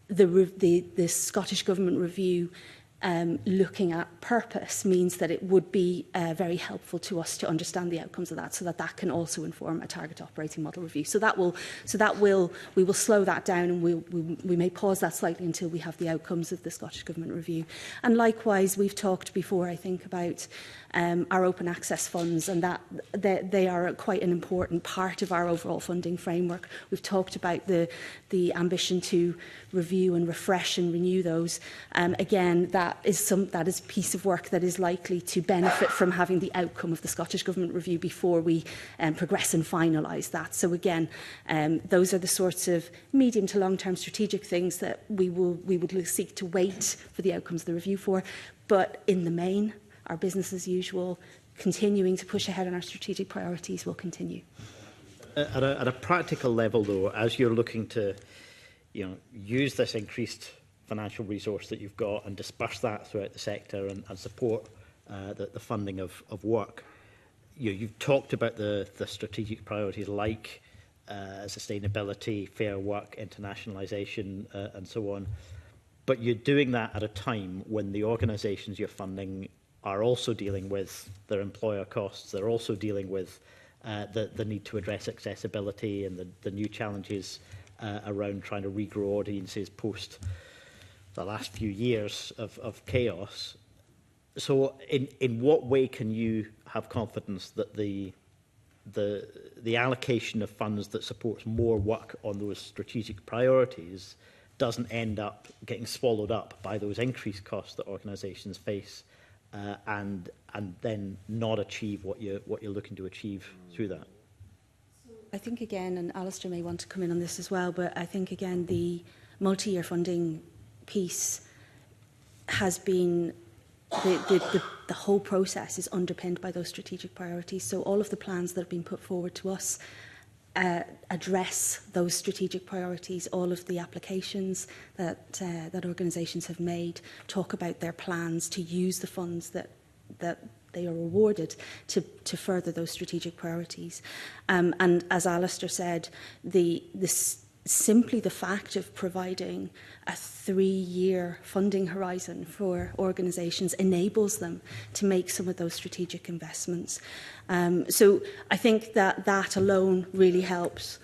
The Scottish Government review looking at purpose means that it would be very helpful to us to understand the outcomes of that, so that that can also inform a target operating model review. We will slow that down, and we may pause that slightly until we have the outcomes of the Scottish Government review. And likewise, we've talked before, I think, about our open access funds, and that they are quite an important part of our overall funding framework. We've talked about the ambition to review and refresh and renew those. Again, that is a piece of work that is likely to benefit from having the outcome of the Scottish Government review before we progress and finalise that. So again, those are the sorts of medium to long-term strategic things that we would seek to wait for the outcomes of the review for. But in the main, our business as usual, continuing to push ahead on our strategic priorities will continue. At a practical level, though, as you're looking to use this increased financial resource that you've got and disperse that throughout the sector and support the funding of work, you've talked about the strategic priorities like sustainability, fair work, internationalisation and so on. But you're doing that at a time when the organisations you're funding are also dealing with their employer costs. They're also dealing with the need to address accessibility and the new challenges around trying to regrow audiences post the last few years of chaos. So in what way can you have confidence that the allocation of funds that supports more work on those strategic priorities doesn't end up getting swallowed up by those increased costs that organisations face and then not achieve what you're looking to achieve through that? I think again, and Alistair may want to come in on this as well, but I think again the multi-year funding piece has been the whole process is underpinned by those strategic priorities. So all of the plans that have been put forward to us address those strategic priorities. All of the applications that organisations have made talk about their plans to use the funds that they are awarded to further those strategic priorities. And as Alistair said, simply the fact of providing a 3-year funding horizon for organisations enables them to make some of those strategic investments. So I think that alone really helps.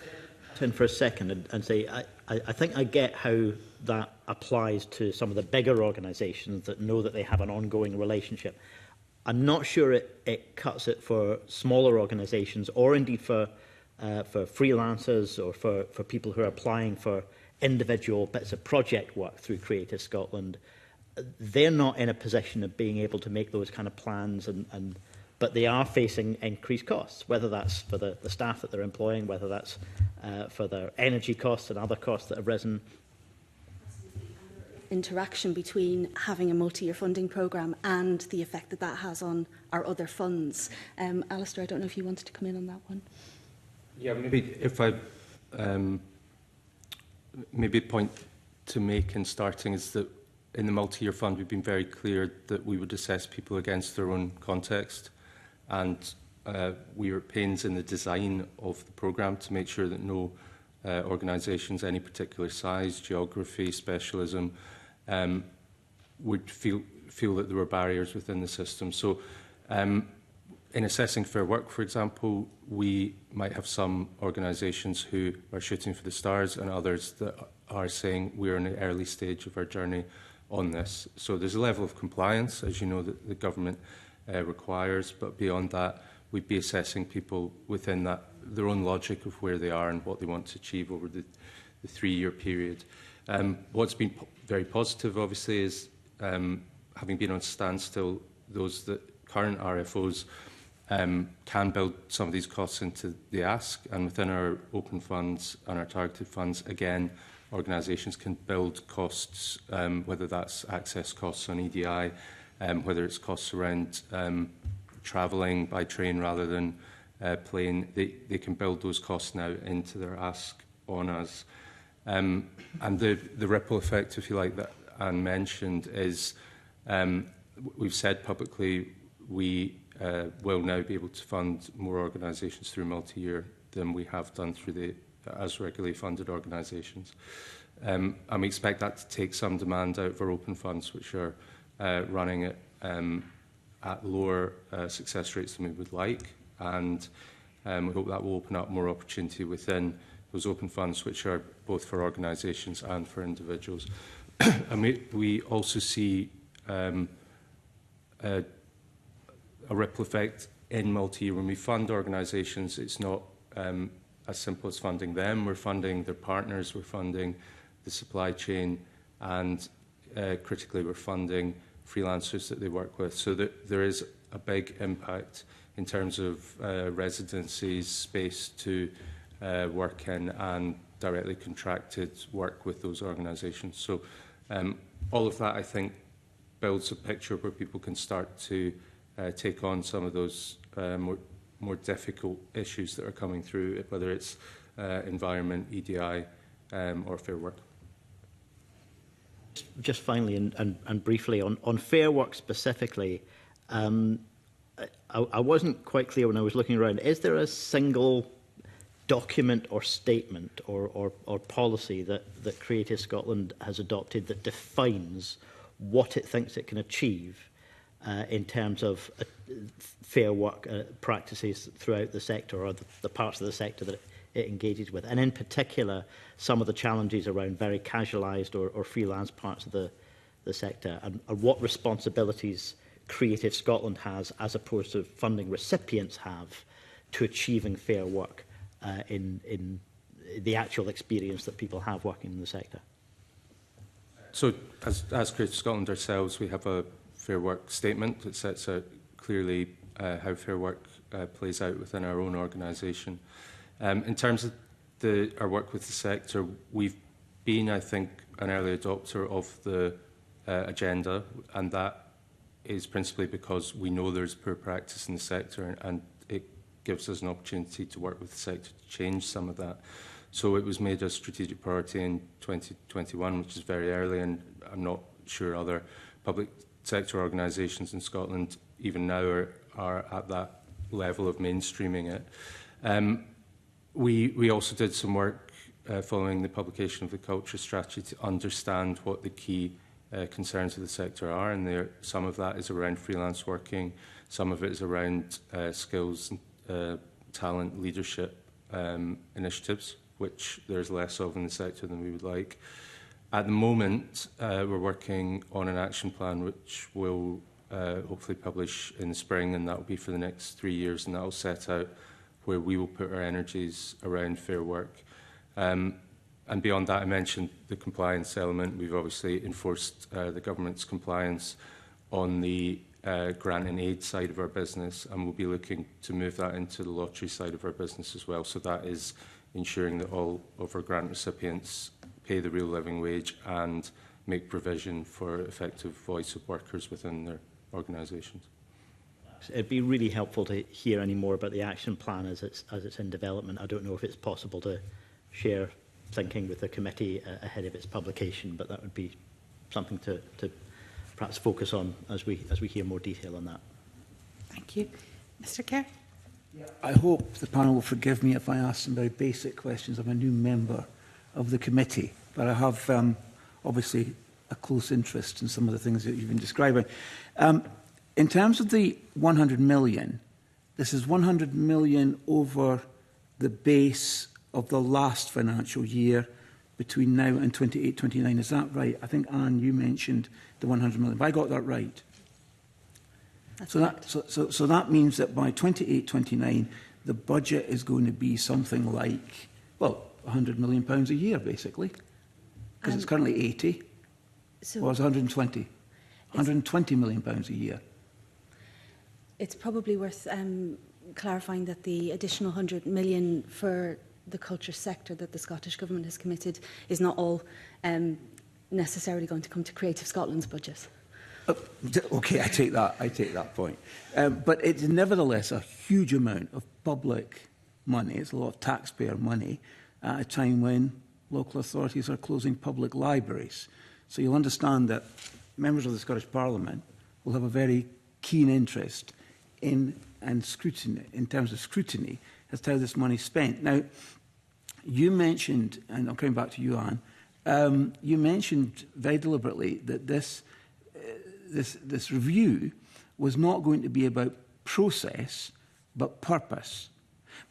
In for a second and say, I think I get how that applies to some of the bigger organisations that know that they have an ongoing relationship. I'm not sure it cuts it for smaller organisations or indeed for freelancers or for people who are applying for individual bits of project work through Creative Scotland. They're not in a position of being able to make those kind of plans, but they are facing increased costs, whether that's for the staff that they're employing, whether that's for their energy costs and other costs that have risen. Interaction between having a multi-year funding programme and the effect that has on our other funds. Alistair, I don't know if you wanted to come in on that one. Yeah, maybe if I maybe a point to make in starting is that in the multi-year fund we've been very clear that we would assess people against their own context, and we are at pains in the design of the programme to make sure that no organisations, any particular size, geography, specialism, would feel that there were barriers within the system. So in assessing Fair Work, for example, we might have some organisations who are shooting for the stars and others that are saying we're in the early stage of our journey on this. So there's a level of compliance, as you know, that the government requires, but beyond that, we'd be assessing people within that, their own logic of where they are and what they want to achieve over the 3-year period. What's been very positive, obviously, is having been on standstill, those that current RFOs can build some of these costs into the ask, and within our open funds and our targeted funds, again, organisations can build costs, whether that's access costs on EDI, whether it's costs around travelling by train rather than plane. They can build those costs now into their ask on us. And the ripple effect, if you like, that Anne mentioned is we've said publicly we will now be able to fund more organisations through multi-year than we have done through the as regularly funded organisations. And we expect that to take some demand out of our open funds, which are running at lower success rates than we would like. And we hope that will open up more opportunity within those open funds, which are both for organisations and for individuals. And we also see a ripple effect in multi-year. When we fund organisations, it's not as simple as funding them. We're funding their partners, we're funding the supply chain, and critically, we're funding freelancers that they work with. So that there is a big impact in terms of residencies, space to work in, and directly contracted work with those organisations. So all of that, I think, builds a picture where people can start to take on some of those more difficult issues that are coming through, whether it's environment, EDI, or Fair Work. Just finally and briefly on Fair Work specifically, I wasn't quite clear when I was looking around. Is there a single document or statement or policy that Creative Scotland has adopted that defines what it thinks it can achieve in terms of fair work practices throughout the sector, or the parts of the sector that it engages with, and in particular some of the challenges around very casualised or freelance parts of the sector, and what responsibilities Creative Scotland has, as opposed to funding recipients have, to achieving fair work in the actual experience that people have working in the sector? So, as Creative Scotland ourselves, we have a Fair Work statement that sets out clearly how Fair Work plays out within our own organisation. In terms of our work with the sector, we've been, I think, an early adopter of the agenda, and that is principally because we know there's poor practice in the sector, and it gives us an opportunity to work with the sector to change some of that. So it was made a strategic priority in 2021, which is very early, and I'm not sure other public sector organisations in Scotland even now are at that level of mainstreaming it. We also did some work following the publication of the Culture Strategy to understand what the key concerns of the sector are, and some of that is around freelance working, some of it is around skills, talent, leadership initiatives, which there's less of in the sector than we would like. At the moment, we're working on an action plan which will hopefully publish in the spring, and that will be for the next 3 years, and that will set out where we will put our energies around fair work. And beyond that, I mentioned the compliance element. We've obviously enforced the government's compliance on the grant and aid side of our business, and we'll be looking to move that into the lottery side of our business as well. So that is ensuring that all of our grant recipients pay the real living wage and make provision for effective voice of workers within their organisations. tax. It'd be really helpful to hear any more about the action plan as it's in development. I don't know if it's possible to share thinking with the committee ahead of its publication, but that would be something to perhaps focus on as we hear more detail on that. Thank you. Mr Kerr? I hope the panel will forgive me if I ask some very basic questions. I'm a new member of the committee, but I have obviously a close interest in some of the things that you've been describing. In terms of the 100 million, this is 100 million over the base of the last financial year between now and 28-29. Is that right? I think, Anne, you mentioned the 100 million. Have I got that right? So that means that by 28-29, the budget is going to be something like, well, £100 million a year, basically, because it's currently 80, or it's 120. 120 million pounds a year. It's probably worth clarifying that the additional 100 million for the culture sector that the Scottish Government has committed is not all necessarily going to come to Creative Scotland's budget. Okay, I take that point. But it's nevertheless a huge amount of public money. It's a lot of taxpayer money at a time when local authorities are closing public libraries. So you'll understand that members of the Scottish Parliament will have a very keen interest in scrutiny, in terms of scrutiny, as to how this money is spent. Now, you mentioned, and I'm coming back to you, Anne, you mentioned very deliberately that this review was not going to be about process, but purpose.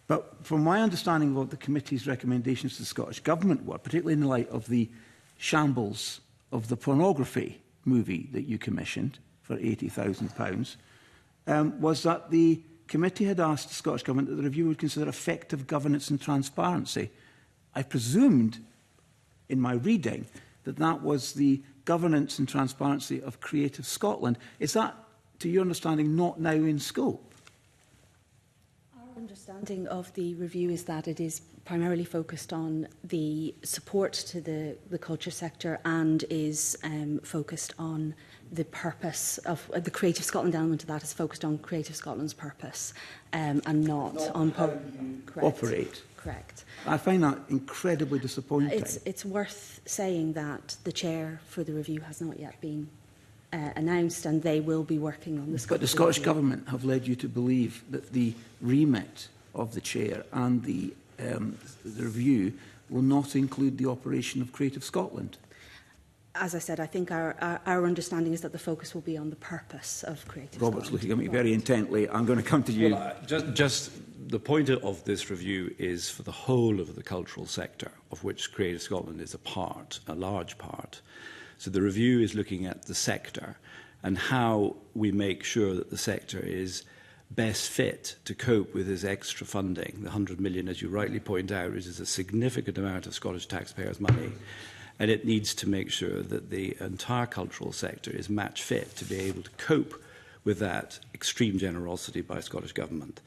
But from my understanding of what the committee's recommendations to the Scottish Government were, particularly in the light of the shambles of the pornography movie that you commissioned for £80,000, was that the committee had asked the Scottish Government that the review would consider effective governance and transparency. I presumed, in my reading, that that was the governance and transparency of Creative Scotland. Is that, to your understanding, not now in scope? Our understanding of the review is that it is primarily focused on the support to the culture sector and is focused on the purpose of the Creative Scotland element of that is focused on Creative Scotland's purpose and not on how you operate. Correct. I find that incredibly disappointing. It's worth saying that the chair for the review has not yet been announced, and they will be working on this. But the Scottish Government have led you to believe that the remit of the chair and the review will not include the operation of Creative Scotland. As I said, I think our understanding is that the focus will be on the purpose of Creative Robert's Scotland. looking at me very intently. I'm going to come to you. Well, just the point of this review is for the whole of the cultural sector, of which Creative Scotland is a part, a large part. So the review is looking at the sector and how we make sure that the sector is best fit to cope with this extra funding. The 100 million, as you rightly point out, is a significant amount of Scottish taxpayers' money. And it needs to make sure that the entire cultural sector is match fit to be able to cope with that extreme generosity by Scottish Government,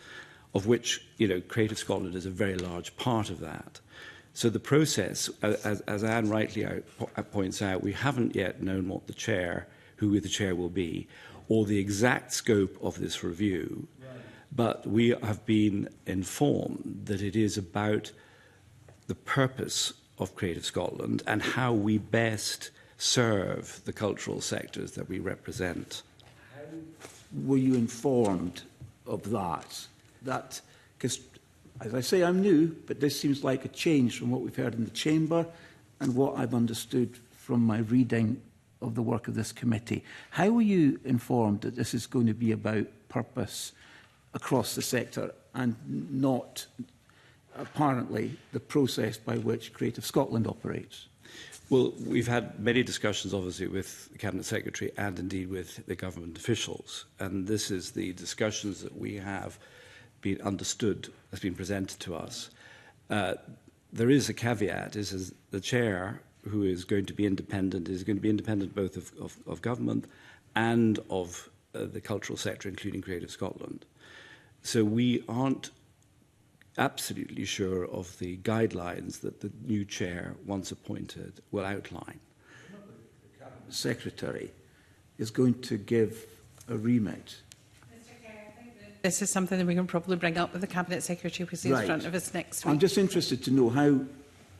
of which, Creative Scotland is a very large part of that. So the process, as Anne rightly points out, we haven't yet known what who the chair will be, or the exact scope of this review. Right. But we have been informed that it is about the purpose of Creative Scotland and how we best serve the cultural sectors that we represent. How were you informed of that? Because, as I say, I'm new, but this seems like a change from what we've heard in the Chamber and what I've understood from my reading of the work of this committee. How were you informed that this is going to be about purpose across the sector and not apparently the process by which Creative Scotland operates? Well, we've had many discussions, obviously, with the Cabinet Secretary and indeed with the government officials. And this is the discussions that we have been understood, has been presented to us. There is a caveat, is the chair, who is going to be independent, is going to be independent both of government and of the cultural sector, including Creative Scotland. So we aren't absolutely sure of the guidelines that the new chair, once appointed, will outline. The Cabinet Secretary is going to give a remit. Mr. Kerr, this is something that we can probably bring up with the Cabinet Secretary who's in front of us next week. I'm just interested to know how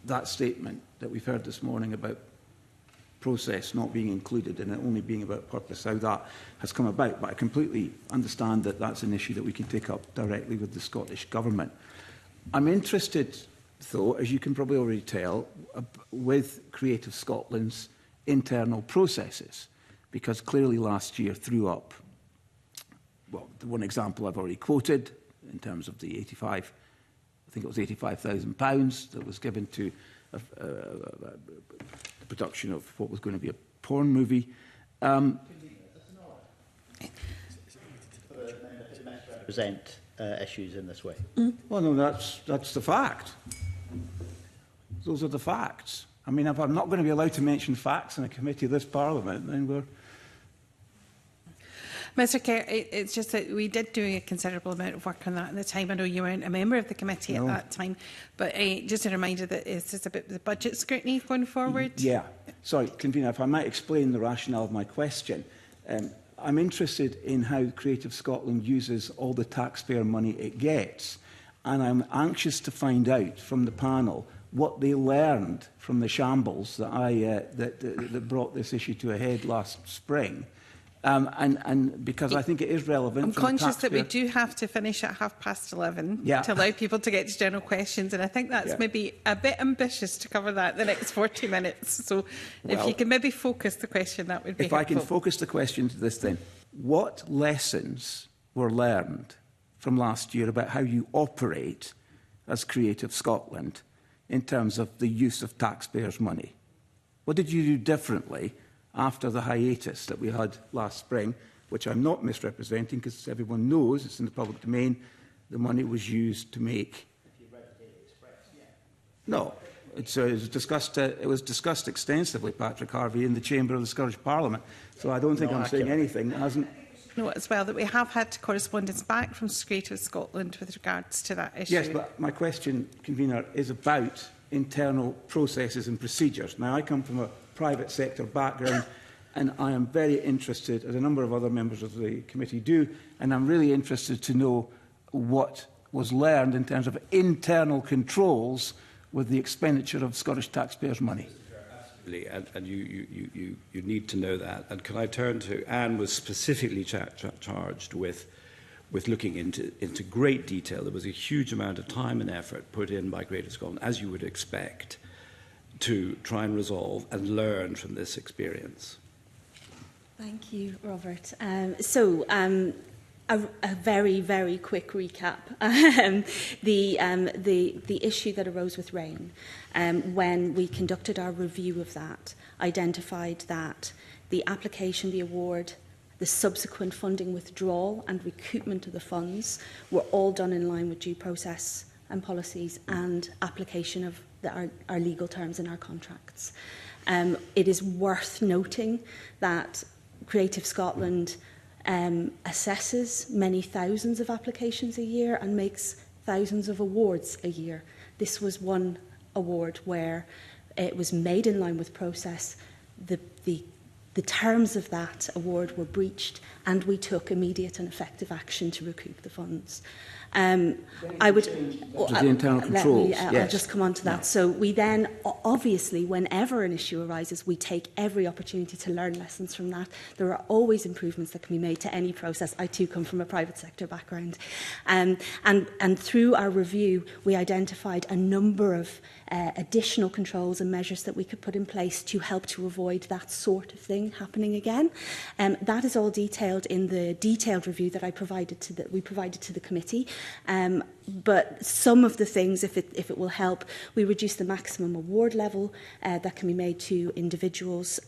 that statement that we've heard this morning about process not being included and it only being about purpose, how that has come about. But I completely understand that that's an issue that we can take up directly with the Scottish Government. I'm interested, though, as you can probably already tell, with Creative Scotland's internal processes, because clearly last year threw up, well, the one example I've already quoted in terms of the 85, I think it was £85,000 that was given to the production of what was going to be a porn movie. Present issues in this way. Well, no, that's the fact. Those are the facts. I mean, if I'm not going to be allowed to mention facts in a committee of this Parliament, then we're... Mr Kerr, it's just that we did do a considerable amount of work on that at the time. I know you weren't a member of the committee at that time, but just a reminder that it's just about the budget scrutiny going forward. Yeah. Sorry, Convener, if I might explain the rationale of my question. I'm interested in how Creative Scotland uses all the taxpayer money it gets, and I'm anxious to find out from the panel what they learned from the shambles that that brought this issue to a head last spring. And because I think it is relevant. I'm conscious that we do have to finish at 11:30 to allow people to get to general questions, and I think that's maybe a bit ambitious to cover that in the next 40 minutes. So if you can maybe focus the question, that would be helpful. If I can focus the question to this then. What lessons were learned from last year about how you operate as Creative Scotland in terms of the use of taxpayers' money? What did you do differently after the hiatus that we had last spring, which I'm not misrepresenting because everyone knows, it's in the public domain, the money was used to make... No, it was discussed extensively, Patrick Harvey, in the Chamber of the Scottish Parliament, so I don't think I'm saying anything that hasn't... Know as well that we have had correspondence back from Creative Scotland with regards to that issue. Yes, but my question, Convener, is about internal processes and procedures. Now, I come from a private sector background, and I am very interested, as a number of other members of the committee do, and I'm really interested to know what was learned in terms of internal controls with the expenditure of Scottish taxpayers' money. Absolutely, and you need to know that. And can I turn to Anne was specifically charged with looking into great detail. There was a huge amount of time and effort put in by Creative Scotland, as you would expect, to try and resolve and learn from this experience. Thank you, Robert. A very, very quick recap. The issue that arose with RAIN, when we conducted our review of that, identified that the application, the award, the subsequent funding withdrawal and recoupment of the funds were all done in line with due process and policies and application of our legal terms in our contracts. It is worth noting that Creative Scotland assesses many thousands of applications a year and makes thousands of awards a year. This was one award where it was made in line with process. The terms of that award were breached, and we took immediate and effective action to recoup the funds. I would... the internal controls. I'll just come on to that. Yeah. So we then, obviously, whenever an issue arises, we take every opportunity to learn lessons from that. There are always improvements that can be made to any process. I too come from a private sector background. And through our review, we identified a number of additional controls and measures that we could put in place to help to avoid that sort of thing happening again. That is all detailed in the detailed review that we provided to the committee. But some of the things, if it will help, we reduced the maximum award level that can be made to individuals.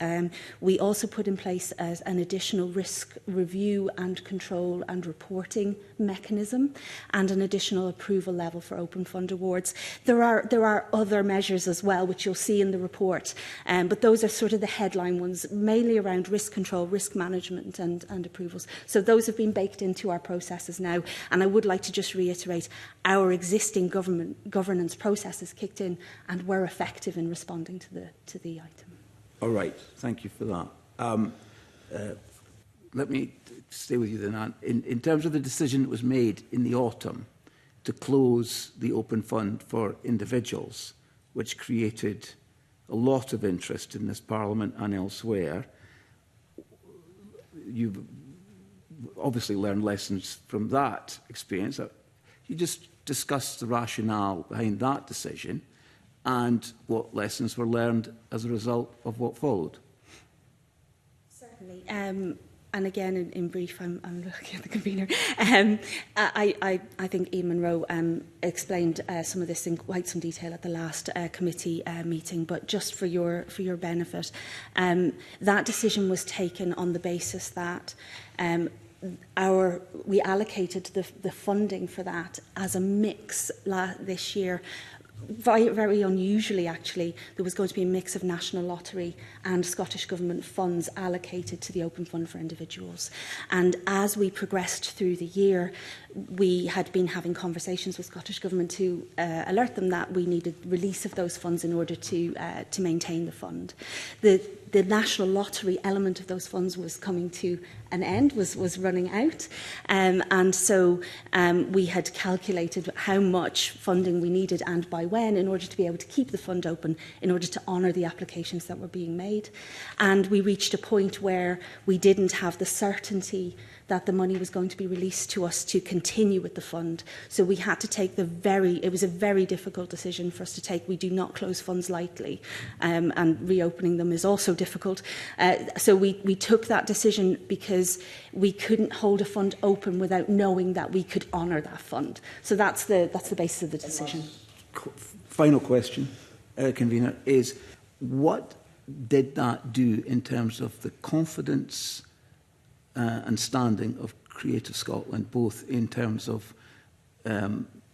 We also put in place an additional risk review and control and reporting mechanism, and an additional approval level for open fund awards. There are other measures as well, which you'll see in the report, but those are sort of the headline ones, mainly around risk control, risk management and approvals. So those have been baked into our processes now, and I would like to just reiterate, our existing governance processes kicked in and were effective in responding to the item. All right, thank you for that. let me stay with you then, Anne. In terms of the decision that was made in the autumn to close the open fund for individuals, which created a lot of interest in this Parliament and elsewhere, you've obviously learned lessons from that experience. You just discuss the rationale behind that decision and what lessons were learned as a result of what followed. Certainly. And again, in brief, I'm looking at the convener. I think Ian Munro explained some of this in quite some detail at the last committee meeting, but just for your benefit, that decision was taken on the basis that we allocated the funding for that as a mix this year. Very unusually, actually, there was going to be a mix of National Lottery and Scottish Government funds allocated to the Open Fund for Individuals. And as we progressed through the year, we had been having conversations with Scottish Government to alert them that we needed release of those funds in order to maintain the fund. The National Lottery element of those funds was coming to an end, was running out. And so we had calculated how much funding we needed and by when in order to be able to keep the fund open, in order to honour the applications that were being made. And we reached a point where we didn't have the certainty that the money was going to be released to us to continue with the fund. So we had to take it was a very difficult decision for us to take. We do not close funds lightly, and reopening them is also difficult. So we took that decision because we couldn't hold a fund open without knowing that we could honour that fund. So that's the basis of the decision. Final question, Convener, is what did that do in terms of the confidence and standing of Creative Scotland, both in terms of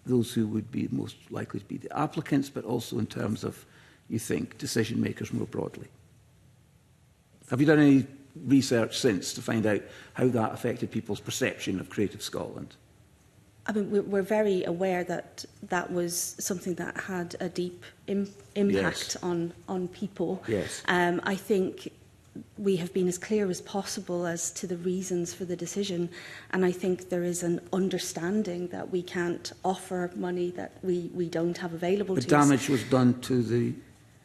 those who would be most likely to be the applicants, but also in terms of, you think, decision makers more broadly? Have you done any research since to find out how that affected people's perception of Creative Scotland? I mean, we're very aware that that was something that had a deep impact on people. Yes. I think we have been as clear as possible as to the reasons for the decision, and I think there is an understanding that we can't offer money that we don't have available to us. Damage was done to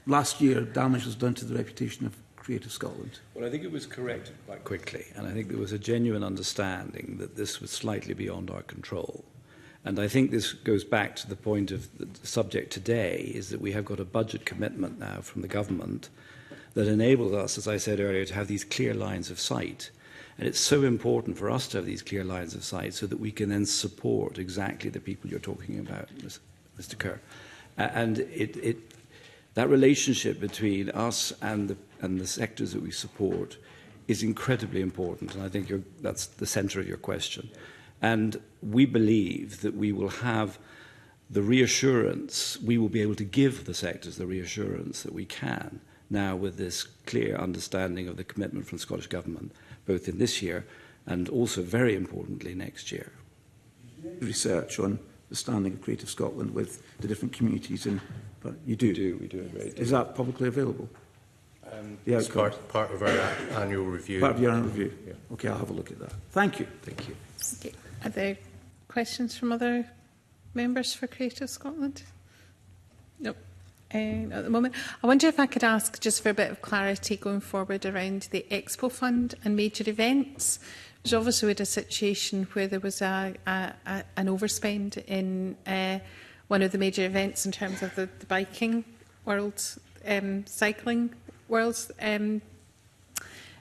last year, damage was done to the reputation of Creative Scotland. Well, I think it was corrected quite quickly, and I think there was a genuine understanding that this was slightly beyond our control. And I think this goes back to the point of the subject today, is that we have got a budget commitment now from the government that enables us, as I said earlier, to have these clear lines of sight. And it's so important for us to have these clear lines of sight so that we can then support exactly the people you're talking about, Mr. Kerr. And that relationship between us and the sectors that we support is incredibly important. And I think that's the centre of your question. And we believe that we will have the reassurance, we will be able to give the sectors the reassurance that we can now with this clear understanding of the commitment from the Scottish Government, both in this year and also, very importantly, next year. Research on the standing of Creative Scotland with the different communities, but you do? We do a great deal. Is that publicly available? It's part of our annual review. Part of your annual review? Yeah. Okay, I'll have a look at that. Thank you. Thank you. Okay. Are there questions from other members for Creative Scotland? Nope. At the moment, I wonder if I could ask just for a bit of clarity going forward around the Expo Fund and major events. There's obviously a situation where there was an overspend in one of the major events in terms of the biking world, cycling world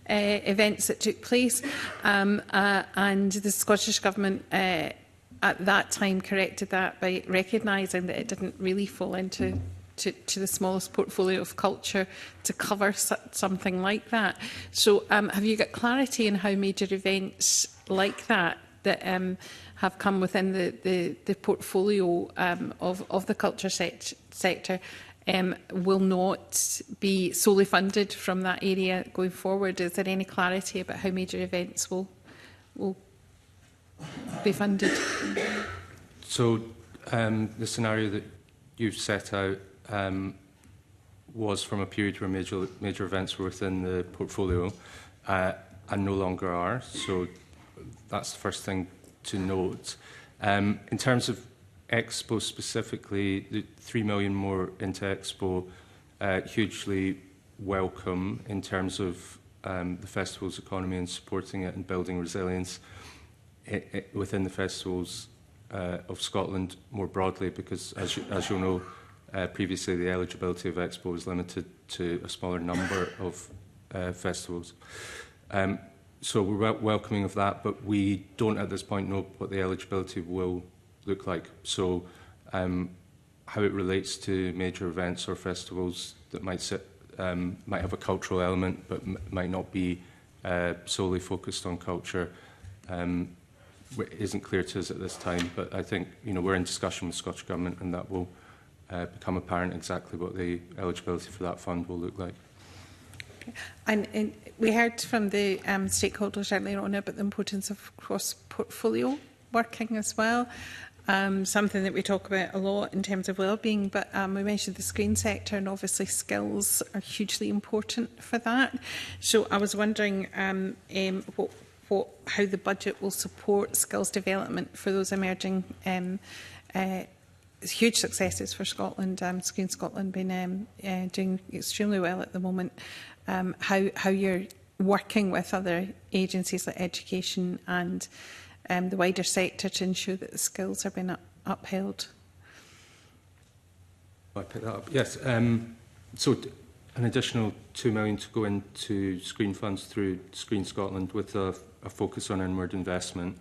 events that took place, and the Scottish Government at that time corrected that by recognising that it didn't really fall into to the smallest portfolio of culture to cover something like that. So have you got clarity on how major events like that have come within the portfolio of the culture sector will not be solely funded from that area going forward? Is there any clarity about how major events will be funded? So the scenario that you've set out was from a period where major events were within the portfolio. and no longer are. So that's the first thing to note. In terms of Expo specifically, the 3 million more into Expo, hugely welcome in terms of the festival's economy and supporting it and building resilience within the festivals of Scotland more broadly, because as you'll know, previously the eligibility of Expo was limited to a smaller number of festivals. So we're welcoming of that, but we don't at this point know what the eligibility will look like. So how it relates to major events or festivals that might have a cultural element but might not be solely focused on culture isn't clear to us at this time. But I think we're in discussion with the Scottish Government, and that will become apparent exactly what the eligibility for that fund will look like. And we heard from the stakeholders earlier on about the importance of cross-portfolio working as well. Something that we talk about a lot in terms of wellbeing, but we mentioned the screen sector, and obviously skills are hugely important for that. So I was wondering how the budget will support skills development for those emerging huge successes for Scotland. Screen Scotland been doing extremely well at the moment. How you're working with other agencies like education and the wider sector to ensure that the skills are being upheld. I pick that up. Yes. So an additional 2 million to go into screen funds through Screen Scotland with a focus on inward investment,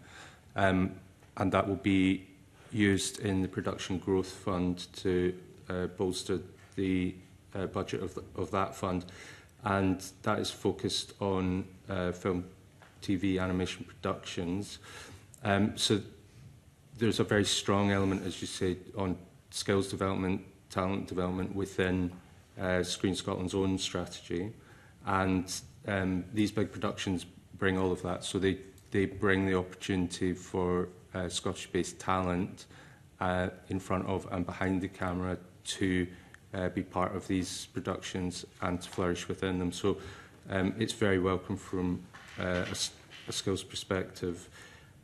and that will be used in the Production Growth Fund to bolster the budget of that fund, and that is focused on film, TV, animation productions. So there's a very strong element, as you say, on skills development, talent development within Screen Scotland's own strategy, and these big productions bring all of that. So they bring the opportunity for Scottish-based talent in front of and behind the camera to be part of these productions and to flourish within them. So it's very welcome from a skills perspective.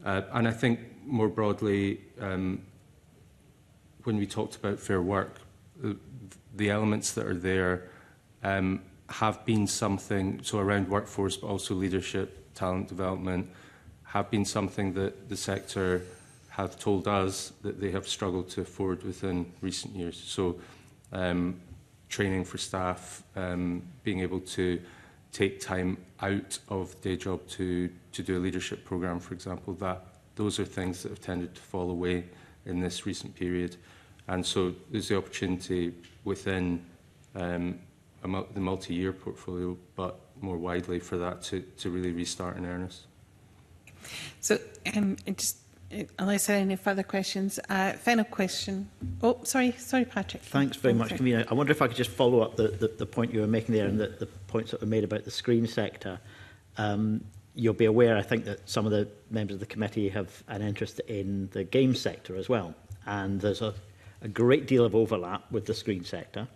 And I think more broadly, when we talked about Fair Work, the elements that are there have been something, so around workforce, but also leadership, talent development, have been something that the sector have told us that they have struggled to afford within recent years. So training for staff, being able to take time out of day job to do a leadership programme, for example, those are things that have tended to fall away in this recent period. And so there's the opportunity within the multi-year portfolio, but more widely for that to really restart in earnest. So unless there are any further questions, final question. Oh, sorry, Patrick. Thanks very much, Convener. I wonder if I could just follow up the point you were making there and the points that were made about the screen sector. You'll be aware, I think, that some of the members of the committee have an interest in the game sector as well. And there's a great deal of overlap with the screen sector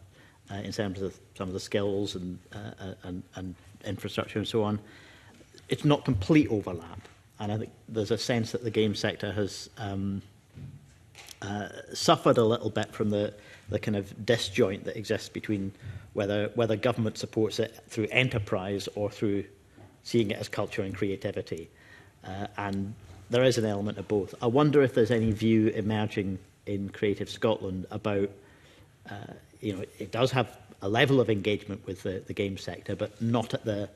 in terms of some of the skills and infrastructure and so on. It's not complete overlap. And I think there's a sense that the game sector has suffered a little bit from the kind of disjoint that exists between whether government supports it through enterprise or through seeing it as culture and creativity. And there is an element of both. I wonder if there's any view emerging in Creative Scotland about, it does have a level of engagement with the game sector, but not at the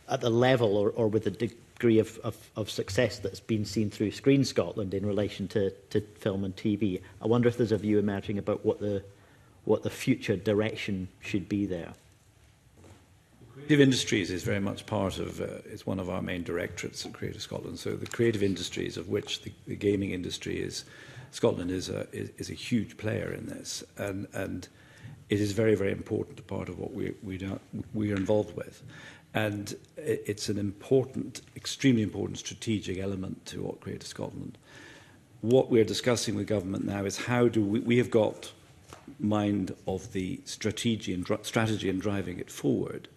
level or with the degree of success that's been seen through Screen Scotland in relation to film and TV. I wonder if there's a view emerging about what the future direction should be there. Creative Industries is very much part of, it's one of our main directorates at Creative Scotland. So the creative industries, of which the gaming industry is, Scotland is a huge player in this, and it is very, very important part of what we are involved with. And it's an important, extremely important strategic element to what Creative Scotland. What we're discussing with government now is how do we have got mind of the strategy and driving it forward.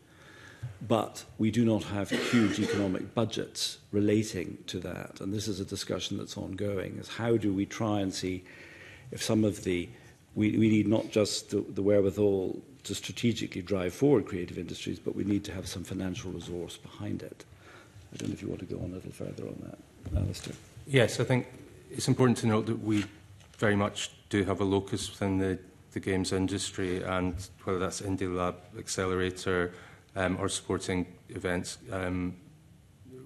but we do not have huge economic budgets relating to that. And this is a discussion that's ongoing, is how do we try and see if some of the... We need not just the wherewithal to strategically drive forward creative industries, but we need to have some financial resource behind it. I don't know if you want to go on a little further on that, Alistair. Yes, I think it's important to note that we very much do have a locus within the games industry, and whether that's Indie Lab Accelerator or supporting events,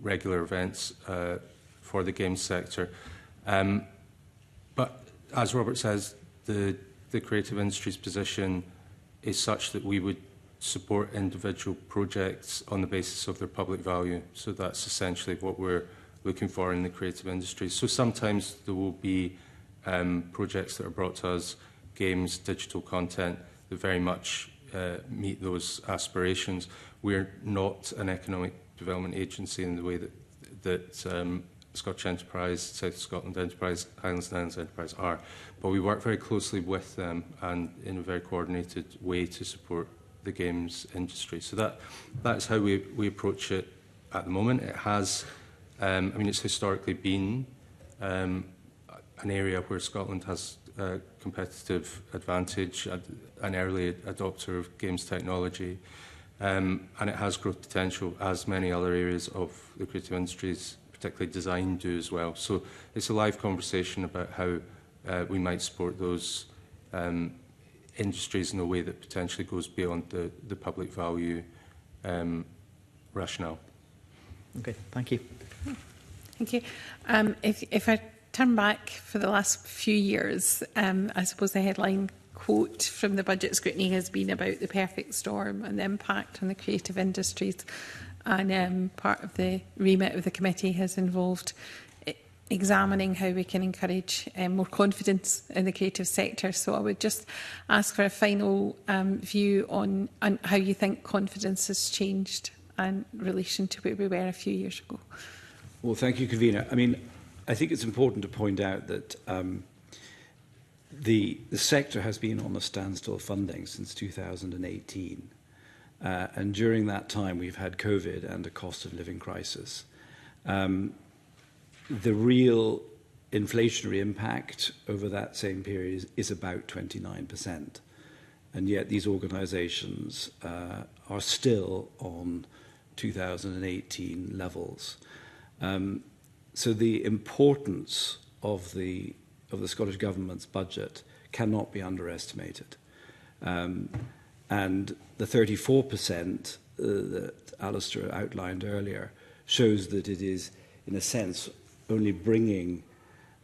regular events for the games sector. But as Robert says, the creative industry's position is such that we would support individual projects on the basis of their public value. So that's essentially what we're looking for in the creative industry. So sometimes there will be projects that are brought to us, games, digital content, that very much meet those aspirations. We're not an economic development agency in the way that Scottish Enterprise, South Scotland Enterprise, Highlands and Islands Enterprise are. But we work very closely with them and in a very coordinated way to support the games industry. So that is how we approach it at the moment. It has, I mean, it's historically been an area where Scotland has a competitive advantage, an early adopter of games technology, and it has growth potential, as many other areas of the creative industries, particularly design, do as well. So it's a live conversation about how we might support those industries in a way that potentially goes beyond the public value rationale. Okay, thank you. Thank you. If I turn back for the last few years, I suppose the headline quote from the budget scrutiny has been about the perfect storm and the impact on the creative industries. And part of the remit of the committee has involved examining how we can encourage more confidence in the creative sector. So I would just ask for a final view on how you think confidence has changed in relation to where we were a few years ago. Well, thank you, Convener. I mean, I think it's important to point out that the sector has been on a standstill funding since 2018. And during that time, we've had COVID and a cost of living crisis. The real inflationary impact over that same period is about 29%. And yet these organisations are still on 2018 levels. So the importance of the Scottish Government's budget cannot be underestimated. And the 34% that Alistair outlined earlier shows that it is, in a sense, only bringing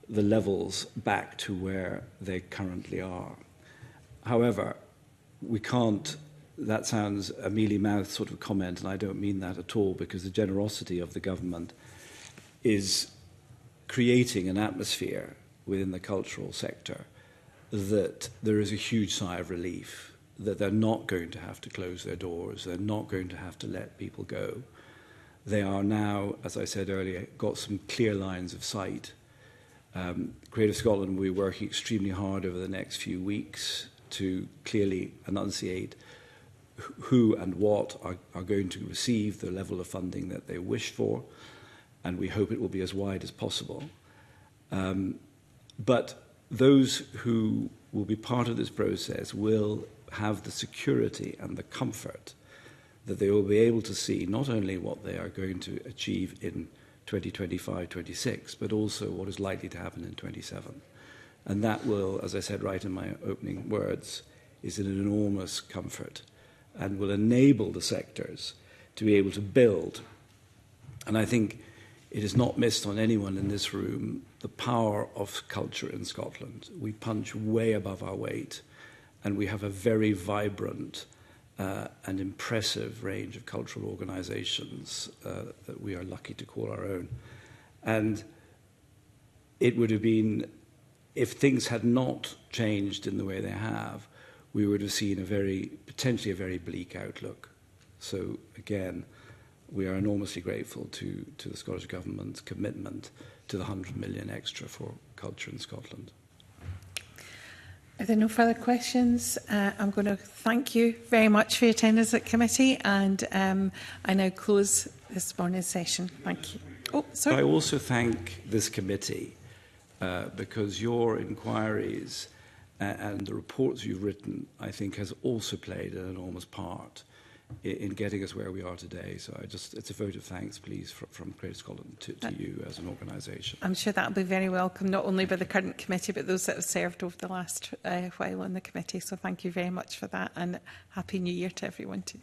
the levels back to where they currently are. However, we can't, that sounds a mealy-mouthed sort of comment, and I don't mean that at all, because the generosity of the government is creating an atmosphere within the cultural sector that there is a huge sigh of relief, that they're not going to have to close their doors, they're not going to have to let people go. They are now, as I said earlier, got some clear lines of sight. Creative Scotland will be working extremely hard over the next few weeks to clearly enunciate who and what are going to receive the level of funding that they wish for, and we hope it will be as wide as possible. But those who will be part of this process will have the security and the comfort that they will be able to see not only what they are going to achieve in 2025-26, but also what is likely to happen in 27. And that will, as I said right in my opening words, is an enormous comfort and will enable the sectors to be able to build. And I think it is not missed on anyone in this room the power of culture in Scotland. We punch way above our weight, and we have a very vibrant and impressive range of cultural organisations that we are lucky to call our own. And it would have been, if things had not changed in the way they have, we would have seen potentially a very bleak outlook. So again, we are enormously grateful to the Scottish Government's commitment to the 100 million extra for culture in Scotland. If there are no further questions, I'm going to thank you very much for your attendance at committee, and I now close this morning's session. Thank you. Oh, sorry. I also thank this committee because your inquiries and the reports you've written, I think, has also played an enormous part in getting us where we are today. So it's a vote of thanks, please, from Creative Scotland to you as an organisation. I'm sure that will be very welcome, not only by the current committee, but those that have served over the last while on the committee. So thank you very much for that, and Happy New Year to everyone too.